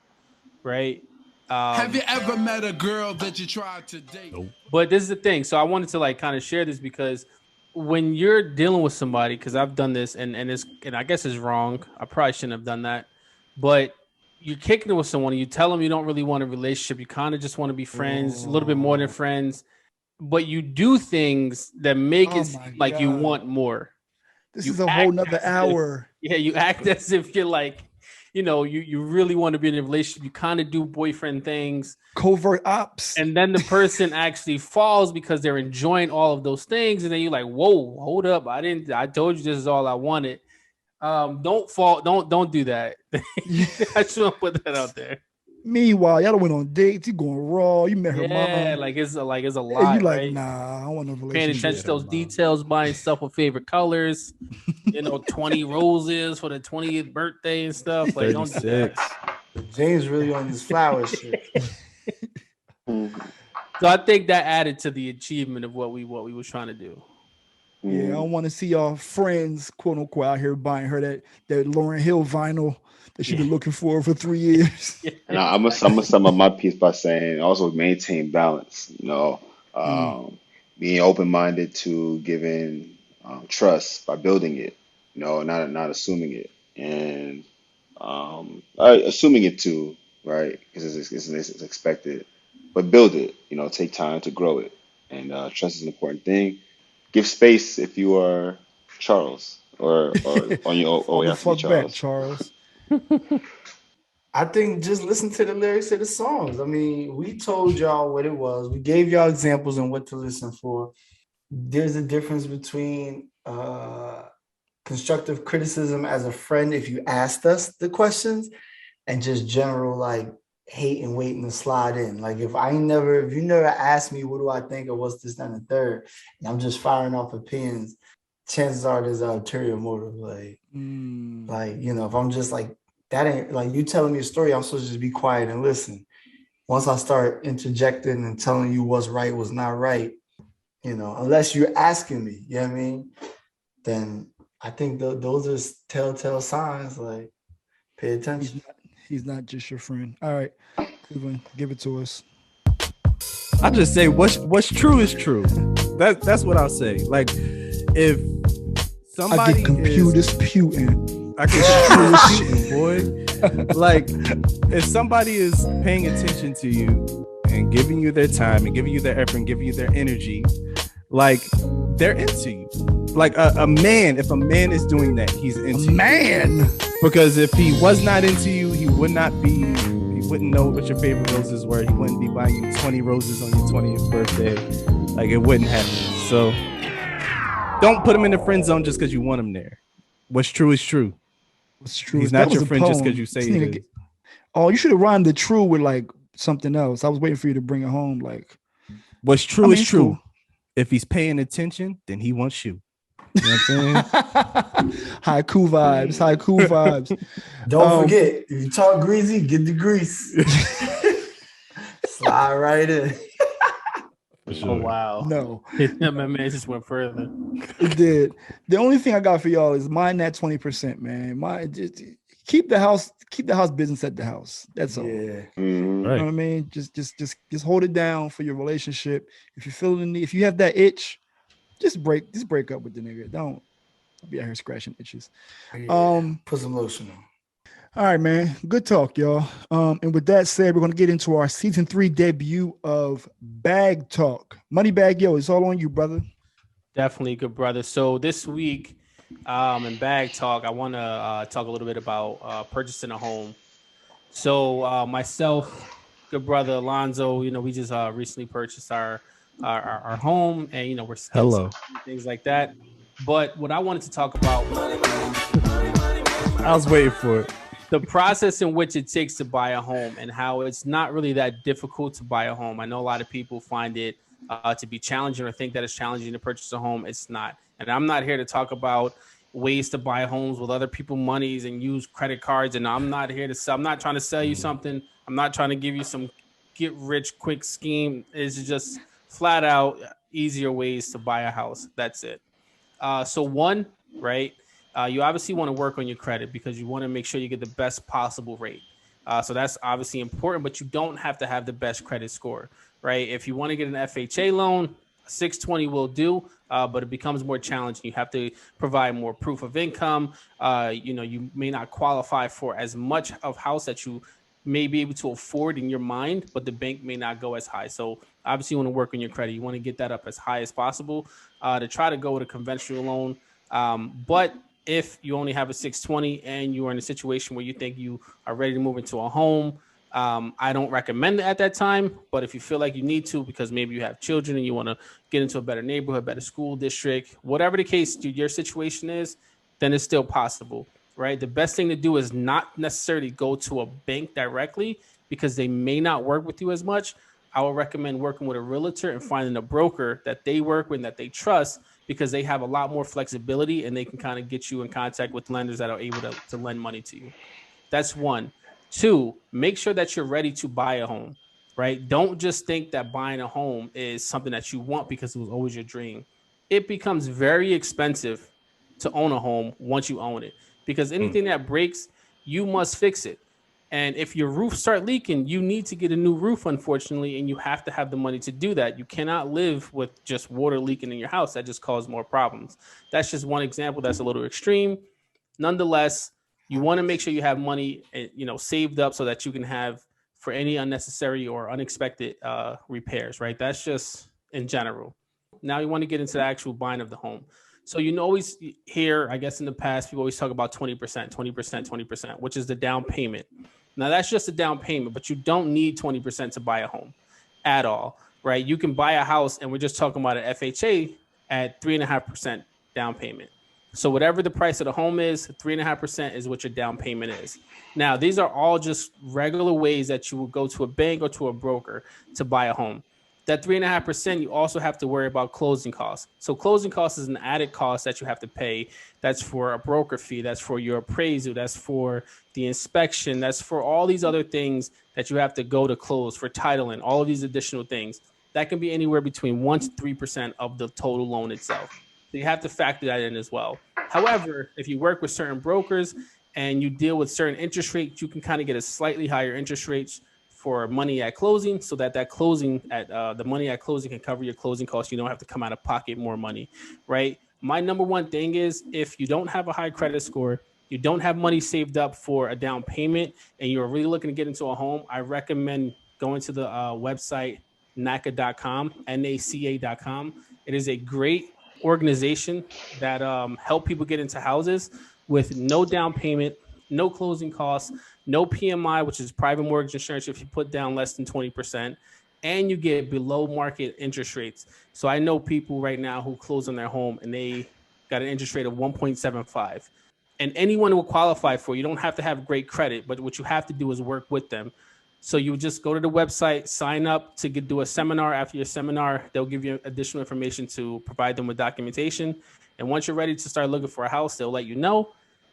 right? Have you ever met a girl that you tried to date? Nope. But this is the thing. So I wanted to like kind of share this because when you're dealing with somebody, because I've done this and I guess it's wrong. I probably shouldn't have done that. But you're kicking it with someone and you tell them you don't really want a relationship. You kind of just want to be friends, a little bit more than friends. But you do things that make it seem like you want more. This is a whole nother hour. You act as if you're like, you really want to be in a relationship. You kind of do boyfriend things. Covert ops. And then the person actually falls because they're enjoying all of those things. And then you're like, whoa, hold up. I told you this is all I wanted. Don't fall. Don't do that. I just want to put that out there. Meanwhile, y'all went on dates. You going raw. You met her mom. Yeah, it's a lot. You like, right? nah, I don't want no relationship. Paying attention to those details, buying stuff with favorite colors, 20 roses for the 20th birthday and stuff. Like, don't do that. James really on this flower shit. So I think that added to the achievement of what we were trying to do. Yeah, I don't want to see y'all friends, quote unquote, out here buying her that Lauryn Hill vinyl that she's been looking for 3 years. And I'm gonna sum up my piece by saying also maintain balance. Being open-minded to giving trust by building it. Not assuming it, and assuming it too, right? Because it's expected, but build it. Take time to grow it, and trust is an important thing. Give space if you are Charles or on your way out to be Fuck Charles. back, Charles. I think just listen to the lyrics of the songs. I mean, we told y'all what it was. We gave y'all examples on what to listen for. There's a difference between constructive criticism as a friend if you asked us the questions and just general like hate and waiting to slide in. Like if you never asked me what do I think or what's this and the third, and I'm just firing off opinions, chances are there's an ulterior motive. Like if I'm just like, that ain't like you telling me a story, I'm supposed to just be quiet and listen. Once I start interjecting and telling you what's right, what's not right, unless you're asking me, you know what I mean? Then I think those are telltale signs, like pay attention. He's not just your friend. All right, Cleveland, give it to us. I just say what's true is true. That's what I'll say. Like if somebody I get computers putin'. I can boy. Like if somebody is paying attention to you and giving you their time and giving you their effort and giving you their energy, like they're into you. Like a man, if a man is doing that, he's into you. Because if he was not into you, he wouldn't know what your favorite roses were. He wouldn't be buying you 20 roses on your 20th birthday. Like it wouldn't happen. So don't put him in the friend zone just because you want him there. What's true is true. What's true? He's not your friend just because you say it is. Oh, you should have rhymed the true with like something else. I was waiting for you to bring it home. Like what's true is true. Cool. If he's paying attention, then he wants you. You know what I'm saying? Haiku vibes. Don't forget, if you talk greasy, get the grease. Slide right in. Sure. Oh wow! No, my man just went further. It did. The only thing I got for y'all is mind that 20%, man. Just keep the house business at the house. That's all. Yeah. You know what I mean? Just hold it down for your relationship. If you feel the need, if you have that itch, just break up with the nigga. Don't be out here scratching itches. Yeah. Put some lotion on. All right, man. Good talk, y'all. And with that said, we're going to get into our season 3 debut of Bag Talk. Moneybag, yo, it's all on you, brother. Definitely, good brother. So this week in Bag Talk, I want to talk a little bit about purchasing a home. So myself, good brother Alonzo, we just recently purchased our home, and we're hello things like that. But what I wanted to talk about, I was waiting for it. The process in which it takes to buy a home and how it's not really that difficult to buy a home. I know a lot of people find it to be challenging or think that it's challenging to purchase a home. It's not. And I'm not here to talk about ways to buy homes with other people's monies and use credit cards. And I'm not here to sell. I'm not trying to sell you something. I'm not trying to give you some get rich quick scheme. It's just flat out easier ways to buy a house. That's it. So one, right? You obviously want to work on your credit because you want to make sure you get the best possible rate. So that's obviously important, but you don't have to have the best credit score, right? If you want to get an FHA loan, 620 will do, but it becomes more challenging. You have to provide more proof of income. You may not qualify for as much of house that you may be able to afford in your mind, but the bank may not go as high. So obviously you want to work on your credit. You want to get that up as high as possible to try to go with a conventional loan. But if you only have a 620 and you are in a situation where you think you are ready to move into a home, I don't recommend it at that time. But if you feel like you need to, because maybe you have children and you want to get into a better neighborhood, better school district, whatever the case your situation is, then it's still possible, right? The best thing to do is not necessarily go to a bank directly because they may not work with you as much. I would recommend working with a realtor and finding a broker that they work with, that they trust, because they have a lot more flexibility and they can kind of get you in contact with lenders that are able to lend money to you. That's one. Two, make sure that you're ready to buy a home, right? Don't just think that buying a home is something that you want because it was always your dream. It becomes very expensive to own a home once you own it, because anything that breaks, you must fix it. And if your roof start leaking, you need to get a new roof, unfortunately, and you have to have the money to do that. You cannot live with just water leaking in your house. That just causes more problems. That's just one example that's a little extreme. Nonetheless, you want to make sure you have money, saved up so that you can have for any unnecessary or unexpected repairs, right? That's just in general. Now you want to get into the actual buying of the home. So you always hear, I guess in the past, people always talk about 20%, 20%, 20%, which is the down payment. Now that's just a down payment, but you don't need 20% to buy a home at all, right? You can buy a house, and we're just talking about an FHA at 3.5% down payment. So whatever the price of the home is, 3.5% is what your down payment is. Now, these are all just regular ways that you will go to a bank or to a broker to buy a home. That 3.5%, you also have to worry about closing costs. So closing costs is an added cost that you have to pay. That's for a broker fee. That's for your appraisal. That's for the inspection. That's for all these other things that you have to go to close, for titling, all of these additional things. That can be anywhere between 1 to 3% of the total loan itself. So you have to factor that in as well. However, if you work with certain brokers and you deal with certain interest rates, you can kind of get a slightly higher interest rates for money at closing, so that closing at the money at closing can cover your closing costs. You don't have to come out of pocket more money, right? My number one thing is, if you don't have a high credit score, you don't have money saved up for a down payment, and you're really looking to get into a home, I recommend going to the website NACA.com, NACA.com. It is a great organization that help people get into houses with no down payment, no closing costs, no PMI, which is private mortgage insurance if you put down less than 20%, and you get below market interest rates. So I know people right now who close on their home and they got an interest rate of 1.75, and anyone will qualify for it. You don't have to have great credit, but what you have to do is work with them. So you just go to the website, sign up to do a seminar. After your seminar, they'll give you additional information to provide them with documentation. And once you're ready to start looking for a house, they'll let you know.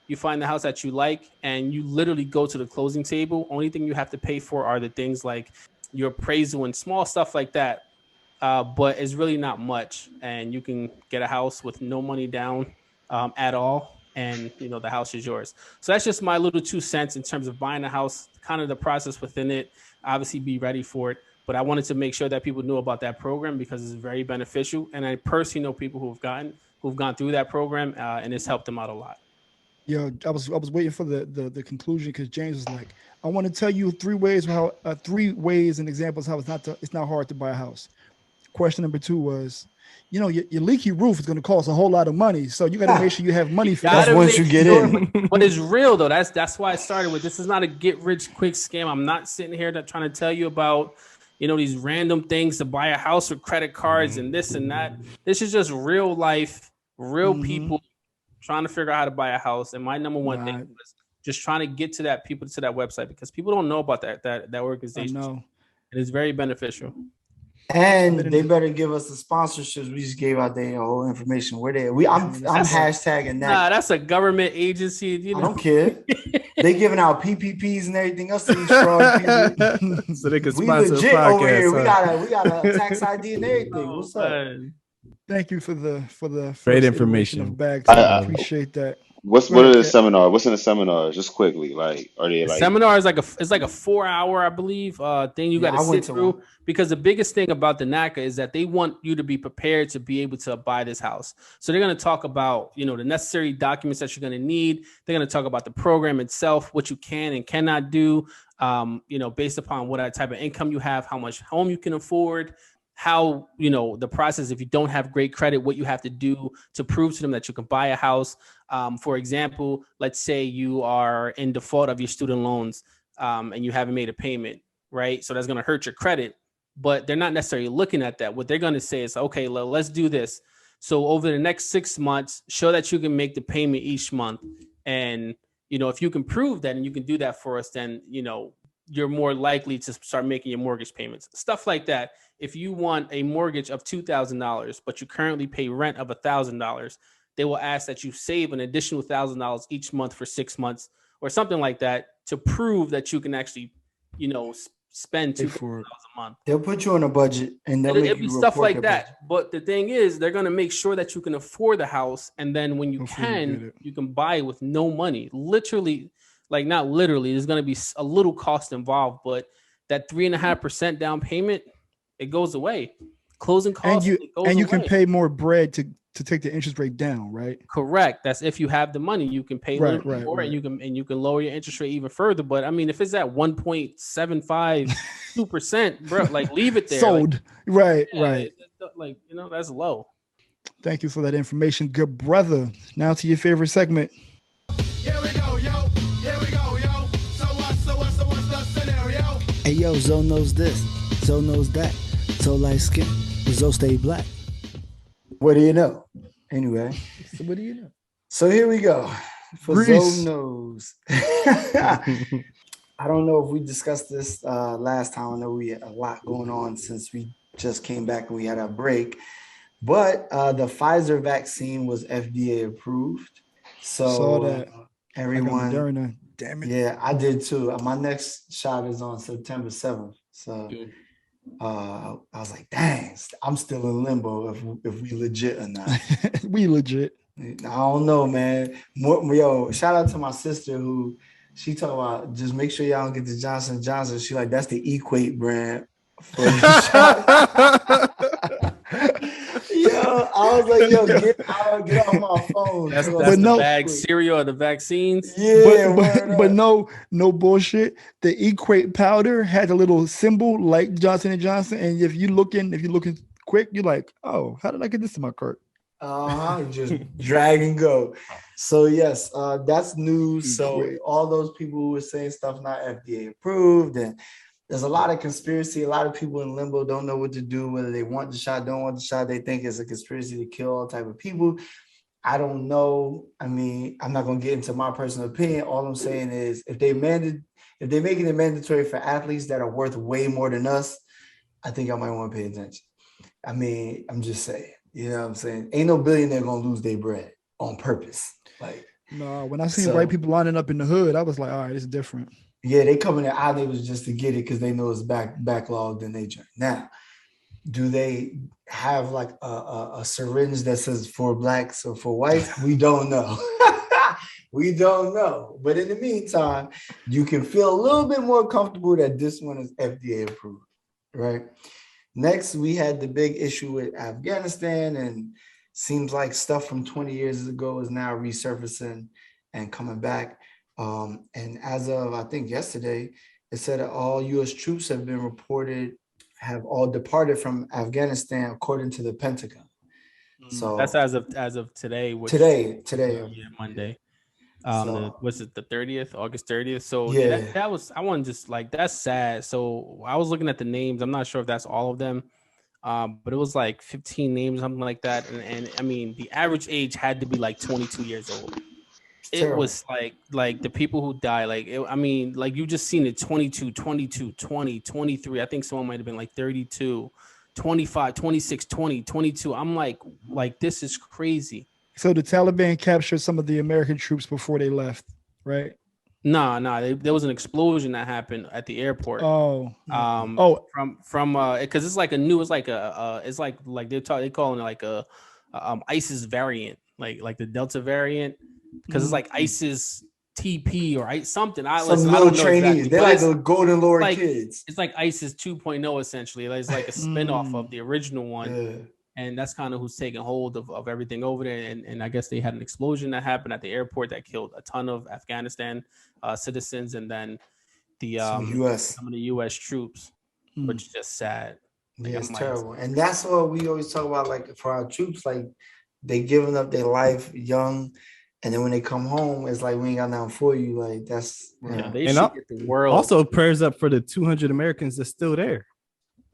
You find the house that you like, and you literally go to the closing table. Only thing you have to pay for are the things like your appraisal and small stuff like that. But it's really not much. And you can get a house with no money down at all. And, the house is yours. So that's just my little 2 cents in terms of buying a house, kind of the process within it. Obviously, be ready for it. But I wanted to make sure that people knew about that program because it's very beneficial. And I personally know people who've gone through that program, and it's helped them out a lot. Yeah, I was waiting for the conclusion, because James was like, I want to tell you 3 ways and examples how it's not hard to buy a house. Question number 2 was, your leaky roof is going to cost a whole lot of money, so you got to make sure you have money for that once you get in. But it's real though. That's why I started with this. Is not a get rich quick scam. I'm not sitting here trying to tell you about these random things to buy a house with credit cards and this and that. This is just real life, real people trying to figure out how to buy a house. And my number one thing was just trying to get to that website, because people don't know about that organization. I know. It is very beneficial. And they better give us the sponsorships. We just gave out their whole information. Where I'm hashtagging that. Nah, that's a government agency. I don't care. They giving out PPPs and everything else to these fraud people. So they can sponsor legit the podcast, over here. We got a tax ID and everything. What's up? Thank you for the great information. Of bags. I appreciate that. what are the seminars? What's in the seminars? Just quickly, like, are they The like seminar is like a 4 hour, I believe, thing you got to sit through. One. Because the biggest thing about the NACA is that they want you to be prepared to be able to buy this house. So they're going to talk about, the necessary documents that you're going to need. They're going to talk about the program itself, what you can and cannot do, based upon what type of income you have, how much home you can afford, how, the process, if you don't have great credit, what you have to do to prove to them that you can buy a house. For example, let's say you are in default of your student loans and you haven't made a payment, right? So that's going to hurt your credit, but they're not necessarily looking at that. What they're going to say is, okay, let's do this. So over the next 6 months, show that you can make the payment each month. And, if you can prove that and you can do that for us, then, you're more likely to start making your mortgage payments, stuff like that. If you want a mortgage of $2,000, but you currently pay rent of $1,000, they will ask that you save an additional $1,000 each month for 6 months or something like that to prove that you can actually, spend $2,000 a month. They'll put you on a budget and it'll be stuff like that. Budget. But the thing is, they're going to make sure that you can afford the house. And then when you can buy it with no money, literally. Like not literally, there's going to be a little cost involved, but that 3.5% down payment, it goes away. Closing costs, and you can pay more bread to take the interest rate down, right? Correct. That's if you have the money, you can pay a little bit more, and you can lower your interest rate even further. But I mean, if it's at 1.75-2%, bro, like leave it there. Sold. Right. Like that's low. Thank you for that information, good brother. Now to your favorite segment. Here we go, yo. So what's the scenario? Hey, yo, Zoe knows this. Zoe knows that. Zoe light skin. Zoe stay black. What do you know? Anyway. So what do you know? So here we go. For Zoe knows. I don't know if we discussed this last time. I know we had a lot going on since we just came back and we had our break. But the Pfizer vaccine was FDA approved. So saw that. Everyone. Damn it. Yeah, I did too. My next shot is on September 7th. So I was like, dang, I'm still in limbo if we legit or not. We legit. I don't know, man. Yo, shout out to my sister who she talk about just make sure y'all don't get the Johnson & Johnson. She like, that's the Equate brand for the shot. Yo, I was like, yo, get off my phone. That's the bag cereal or the vaccines. Yeah, but no bullshit. The Equate powder had a little symbol like Johnson & Johnson, and if you're looking quick, you're like, oh, how did I get this in my cart? Just drag and go. So yes, that's news. So all those people who were saying stuff not FDA approved, and there's a lot of conspiracy. A lot of people in limbo don't know what to do, whether they want the shot, don't want the shot. They think it's a conspiracy to kill all type of people. I don't know. I mean, I'm not going to get into my personal opinion. All I'm saying is if they're making it mandatory for athletes that are worth way more than us, I think I might want to pay attention. I mean, I'm just saying, you know what I'm saying? Ain't no billionaire going to lose their bread on purpose. Like, no, when I seen white people lining up in the hood, I was like, all right, it's different. Yeah, they come in their eye neighbors just to get it because they know it's backlogged in nature. Now, do they have like a syringe that says for blacks or for whites? We don't know. We don't know. But in the meantime, you can feel a little bit more comfortable that this one is FDA approved, right? Next, we had the big issue with Afghanistan, and seems like stuff from 20 years ago is now resurfacing and coming back. And as of, I think yesterday, it said that all U.S. troops have been reported, have all departed from Afghanistan, according to the Pentagon. So that's as of today. Today, Monday. Was it the 30th, August 30th? So yeah, that was. I want to just like that's sad. So I was looking at the names. I'm not sure if that's all of them, but it was like 15 names, something like that. And I mean, the average age had to be like 22 years old. It was like the people who die, I mean, like you just seen it 22, 22, 20, 23. I think someone might have been like 32, 25, 26, 20, 22. I'm like this is crazy. So the Taliban captured some of the American troops before they left, right? No. There was an explosion that happened at the airport. From because it's like it's like they call it like a ISIS variant, like the Delta variant. because it's like ISIS TP or something. I Some don't little know trainees. exactly, They're but like it's the Golden Lord like kids. it's like ISIS 2.0 essentially. It's like a spinoff of the original one. Yeah. And that's kind of who's taking hold of everything over there. And I guess they had an explosion that happened at the airport that killed a ton of Afghanistan citizens, and then Some US. some of the U.S. troops, which is just sad. Like, Yeah, it's I'm like, terrible. And that's what we always talk about, like for our troops, like they giving up their life young, and then when they come home, it's like we ain't got nothing for you. Like that's yeah, they And should get the world. Also, prayers up for the 200 Americans that's still there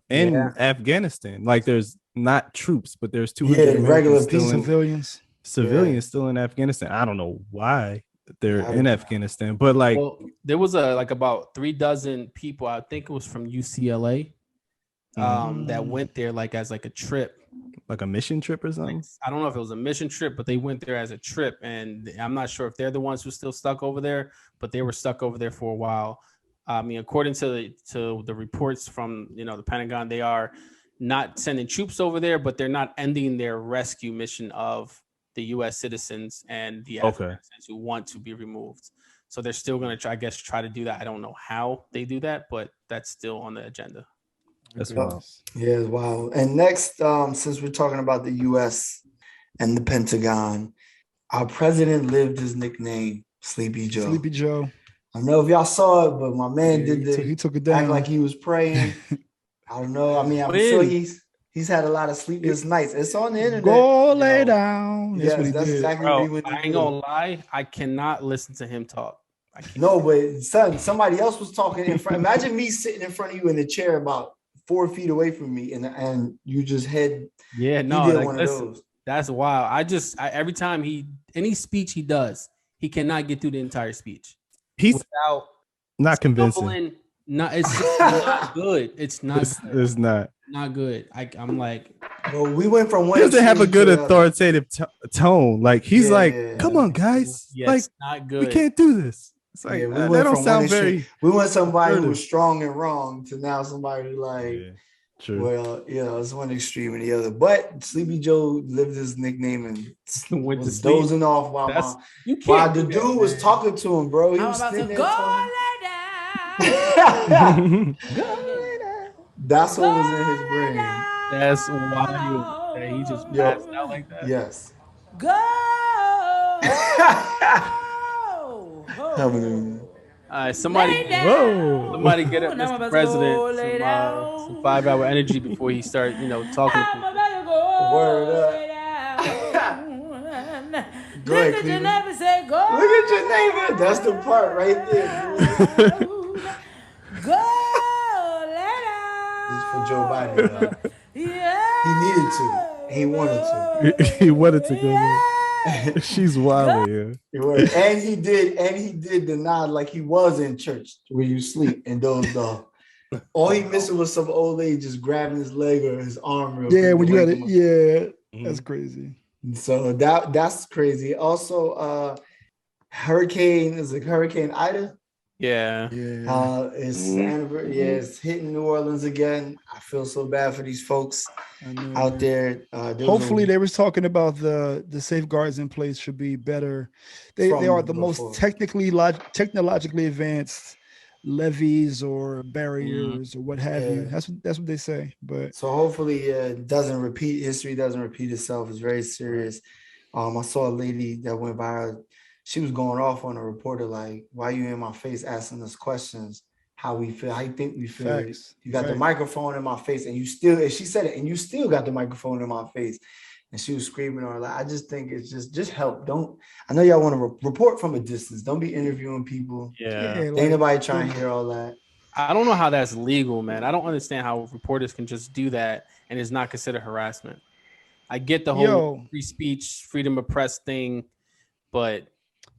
in Afghanistan. Like there's not troops, but there's 200 regular still in, civilians still in Afghanistan. I don't know why they're in Afghanistan, but like there was about 36 people. I think it was from UCLA that went there as a trip, like a mission trip or something. I don't know if it was a mission trip, but they went there as a trip, and I'm not sure if they're the ones who still stuck over there, but they were stuck over there for a while. I mean, according to the reports from the Pentagon, they are not sending troops over there, but they're not ending their rescue mission of the U.S. citizens and the Afghans who want to be removed. So they're still going to try to do that. I don't know how they do that, but that's still on the agenda. That's wild. Yeah, it's wild. And next, since we're talking about the U.S. and the Pentagon, our president lived his nickname, Sleepy Joe. Sleepy Joe. I don't know if y'all saw it, but my man he took it down. Act like he was praying. I don't know. I mean, I'm sure he's had a lot of sleepless nights. It's on the internet. Go lay down. Yes, that's exactly what he would do. I ain't gonna lie. I cannot listen to him talk. No, but son, somebody else was talking in front. Imagine me sitting in front of you in the chair about 4 feet away from me, and you just had one of those. That's wild. Every time any speech he does, he cannot get through the entire speech. He's without not convincing. It's just not good. It's not. It's not good. I'm like, well, we went from one. He doesn't have a good authoritative tone. Like he's come on, guys. Like it's not good. We can't do this. It's like that don't sound very. We went somebody who was strong and wrong to now somebody who true. Well, it's one extreme and the other. But Sleepy Joe lived his nickname and went was dozing off while the dude was talking to him, bro. He was sitting there talking. That's what was in his brain. That's wild that he just passed out like that. Yes. Go. Somebody get up Mr. President some 5-hour energy before he starts, talking to people. Word up. Go ahead, Cleveland. Look at your neighbor. That's the part right there. Go. This is for Joe Biden. He needed to. He wanted to. He wanted to go. She's wild, And he did the nod like he was in church where you sleep and dozed off. All he missing was some old lady just grabbing his leg or his arm. When you had it, that's crazy. So that's crazy. Also, Hurricane Ida. It's hitting New Orleans again. I feel so bad for these folks out there. Hopefully, they was talking about the safeguards in place should be better. They are the most technologically advanced levees or barriers or what have you. That's what they say. But so hopefully, history doesn't repeat itself. It's very serious. I saw a lady that went viral. She was going off on a reporter like, "Why you in my face asking us questions? How we feel? How you think we feel? Facts. You got the microphone in my face, and you still." And she said it, and you still got the microphone in my face. And she was screaming or like, I just think it's just help. Don't. I know y'all want to report from a distance. Don't be interviewing people. Ain't nobody trying to hear all that. I don't know how that's legal, man. I don't understand how reporters can just do that and it's not considered harassment. I get the whole free speech, freedom of press thing, but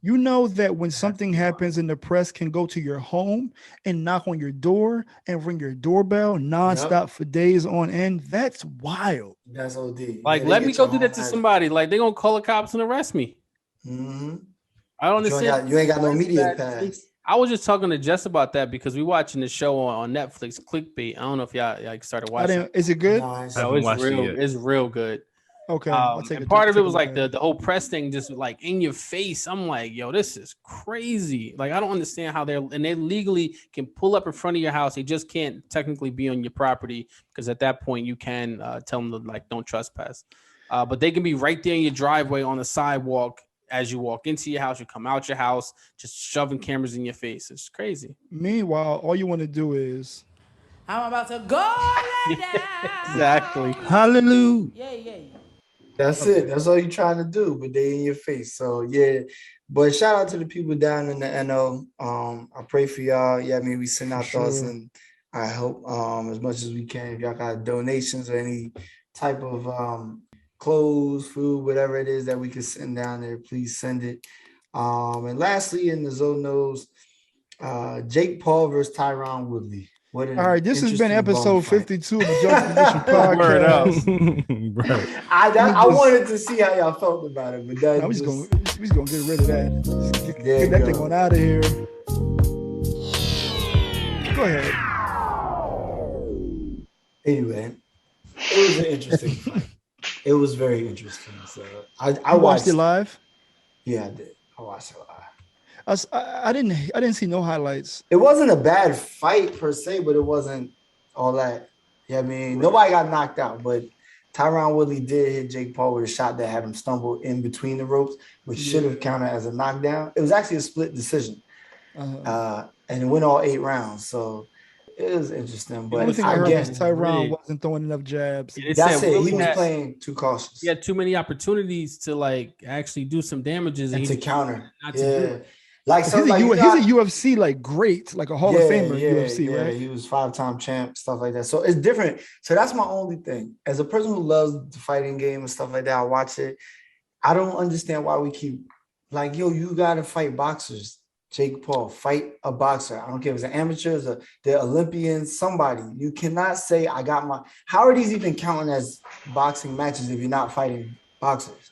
you know that when something happens and the press can go to your home and knock on your door and ring your doorbell nonstop for days on end, that's wild. That's OD. Like, let me go do that to somebody. Like, they're going to call the cops and arrest me. Mm-hmm. I don't understand. You ain't got no media pass. I was just talking to Jess about that because we watching the show on Netflix, Clickbait. I don't know if y'all started watching. Is it good? No, it's real good. Okay, I'll take and a part of it take a was look like at the whole press thing, just like in your face. I'm like, yo, this is crazy. Like, I don't understand how they legally can pull up in front of your house. They just can't technically be on your property because at that point you can tell them to like don't trespass. But they can be right there in your driveway on the sidewalk as you walk into your house. You come out your house, just shoving cameras in your face. It's crazy. Meanwhile, all you want to do is I'm about to go lay down. Exactly. Hallelujah. Yeah. That's it. That's all you're trying to do, but they in your face. So yeah. But shout out to the people down in the NO. I pray for y'all. Yeah, I mean, we send our thoughts sure. and I hope as much as we can. If y'all got donations or any type of clothes, food, whatever it is that we can send down there, please send it. And lastly, in the Zone knows, Jake Paul versus Tyron Woodley. What an all right. This has been interesting bone episode fight. 52 of the Juxtaposition Word up. podcast. Right. I wanted to see how y'all felt about it, but that Now, we just, just gonna get rid of that. Just There get that you thing go. on out of here. Go ahead. anyway, it was an interesting fight. It was very interesting. So I You watched it live? Yeah, I did. I watched it live. I didn't see no highlights. It wasn't a bad fight per se, but it wasn't all that. Yeah, I mean, nobody got knocked out, but Tyron Woodley did hit Jake Paul with a shot that had him stumble in between the ropes, which should have counted as a knockdown. It was actually a split decision, and it went all 8 rounds. So it was interesting. The only But thing I heard was again, Tyron wasn't throwing enough jabs. Yeah, they that's said it. Willie He was had- playing too cautious He had too many opportunities to like actually do some damages and he to just counter. not to do Yeah, it. like He's so, a, like U- you he's got- a UFC like great, like a Hall of Famer UFC, right? He was 5-time champ, stuff like that. So it's different. So that's my only thing. As a person who loves the fighting game and stuff like that, I watch it. I don't understand why we keep like, yo, you gotta fight boxers. Jake Paul, fight a boxer. I don't care if it's an amateur, the Olympians, somebody. You cannot say I got my. How are these even counting as boxing matches if you're not fighting boxers?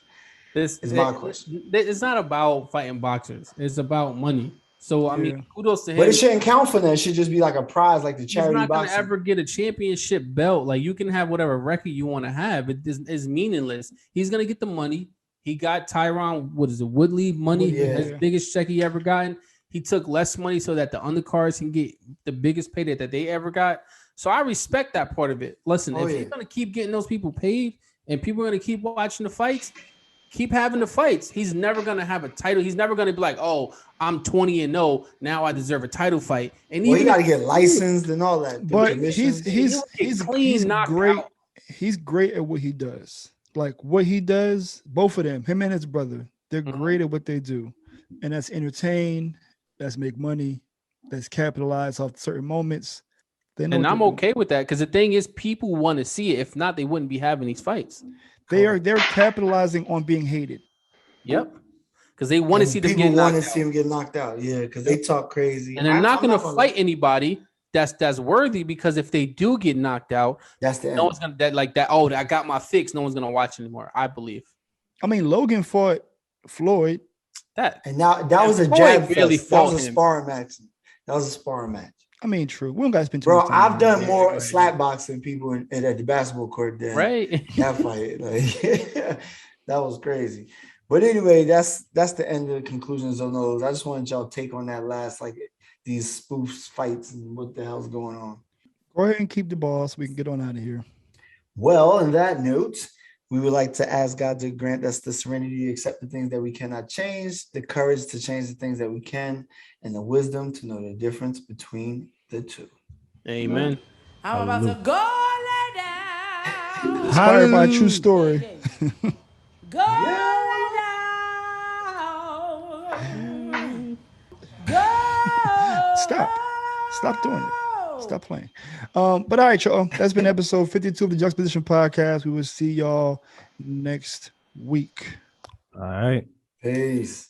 Is my question. It's not about fighting boxers. It's about money. So I mean, kudos to him. But it shouldn't count for that. It should just be like a prize, like the He's charity not going to boxing. ever get a championship belt. Like you can have whatever record you want to have. It is meaningless. He's going to get the money. He got Tyron, Woodley money, his biggest check he ever gotten. He took less money so that the undercards can get the biggest payday that they ever got. So I respect that part of it. Listen, if he's going to keep getting those people paid and people are going to keep watching the fights, keep having the fights. He's never going to have a title. He's never going to be like, oh, I'm 20-0. Now I deserve a title fight. And Well, even he got to get licensed and all that. But he's great. He's great at what he does. Like what he does, both of them, him and his brother, they're great at what they do. And that's entertain, that's make money, that's capitalize off certain moments. And I'm okay with that because the thing is, people want to see it. If not, they wouldn't be having these fights. They're capitalizing on being hated. Yep, because they want to see them get knocked out. People want to see him get knocked out. Yeah, because they talk crazy, and they're not going to fight anybody that's worthy. Because if they do get knocked out, that's the end. No one's gonna that. Oh, I got my fix. No one's gonna watch anymore. I believe. I mean, Logan fought Floyd. And now that was a jab fest. That was a sparring match. That was a sparring match. I mean, true. We don't got to spend too Bro, much time. I've done more slap boxing people at the basketball court than that fight. Like, that was crazy. But anyway, that's the end of the conclusions on those. I just wanted y'all take on that last, like, these spoofs fights and what the hell's going on. Go ahead and keep the ball so we can get on out of here. Well, on that note, we would like to ask God to grant us the serenity to accept the things that we cannot change, the courage to change the things that we can, and the wisdom to know the difference between the two. Amen. I'm about to go lay down. Inspired by a true story. Go lay down. Go. Stop doing it. Stop playing. But all right, y'all. That's been episode 52 of the Juxtaposition Podcast. We will see y'all next week. All right. Peace.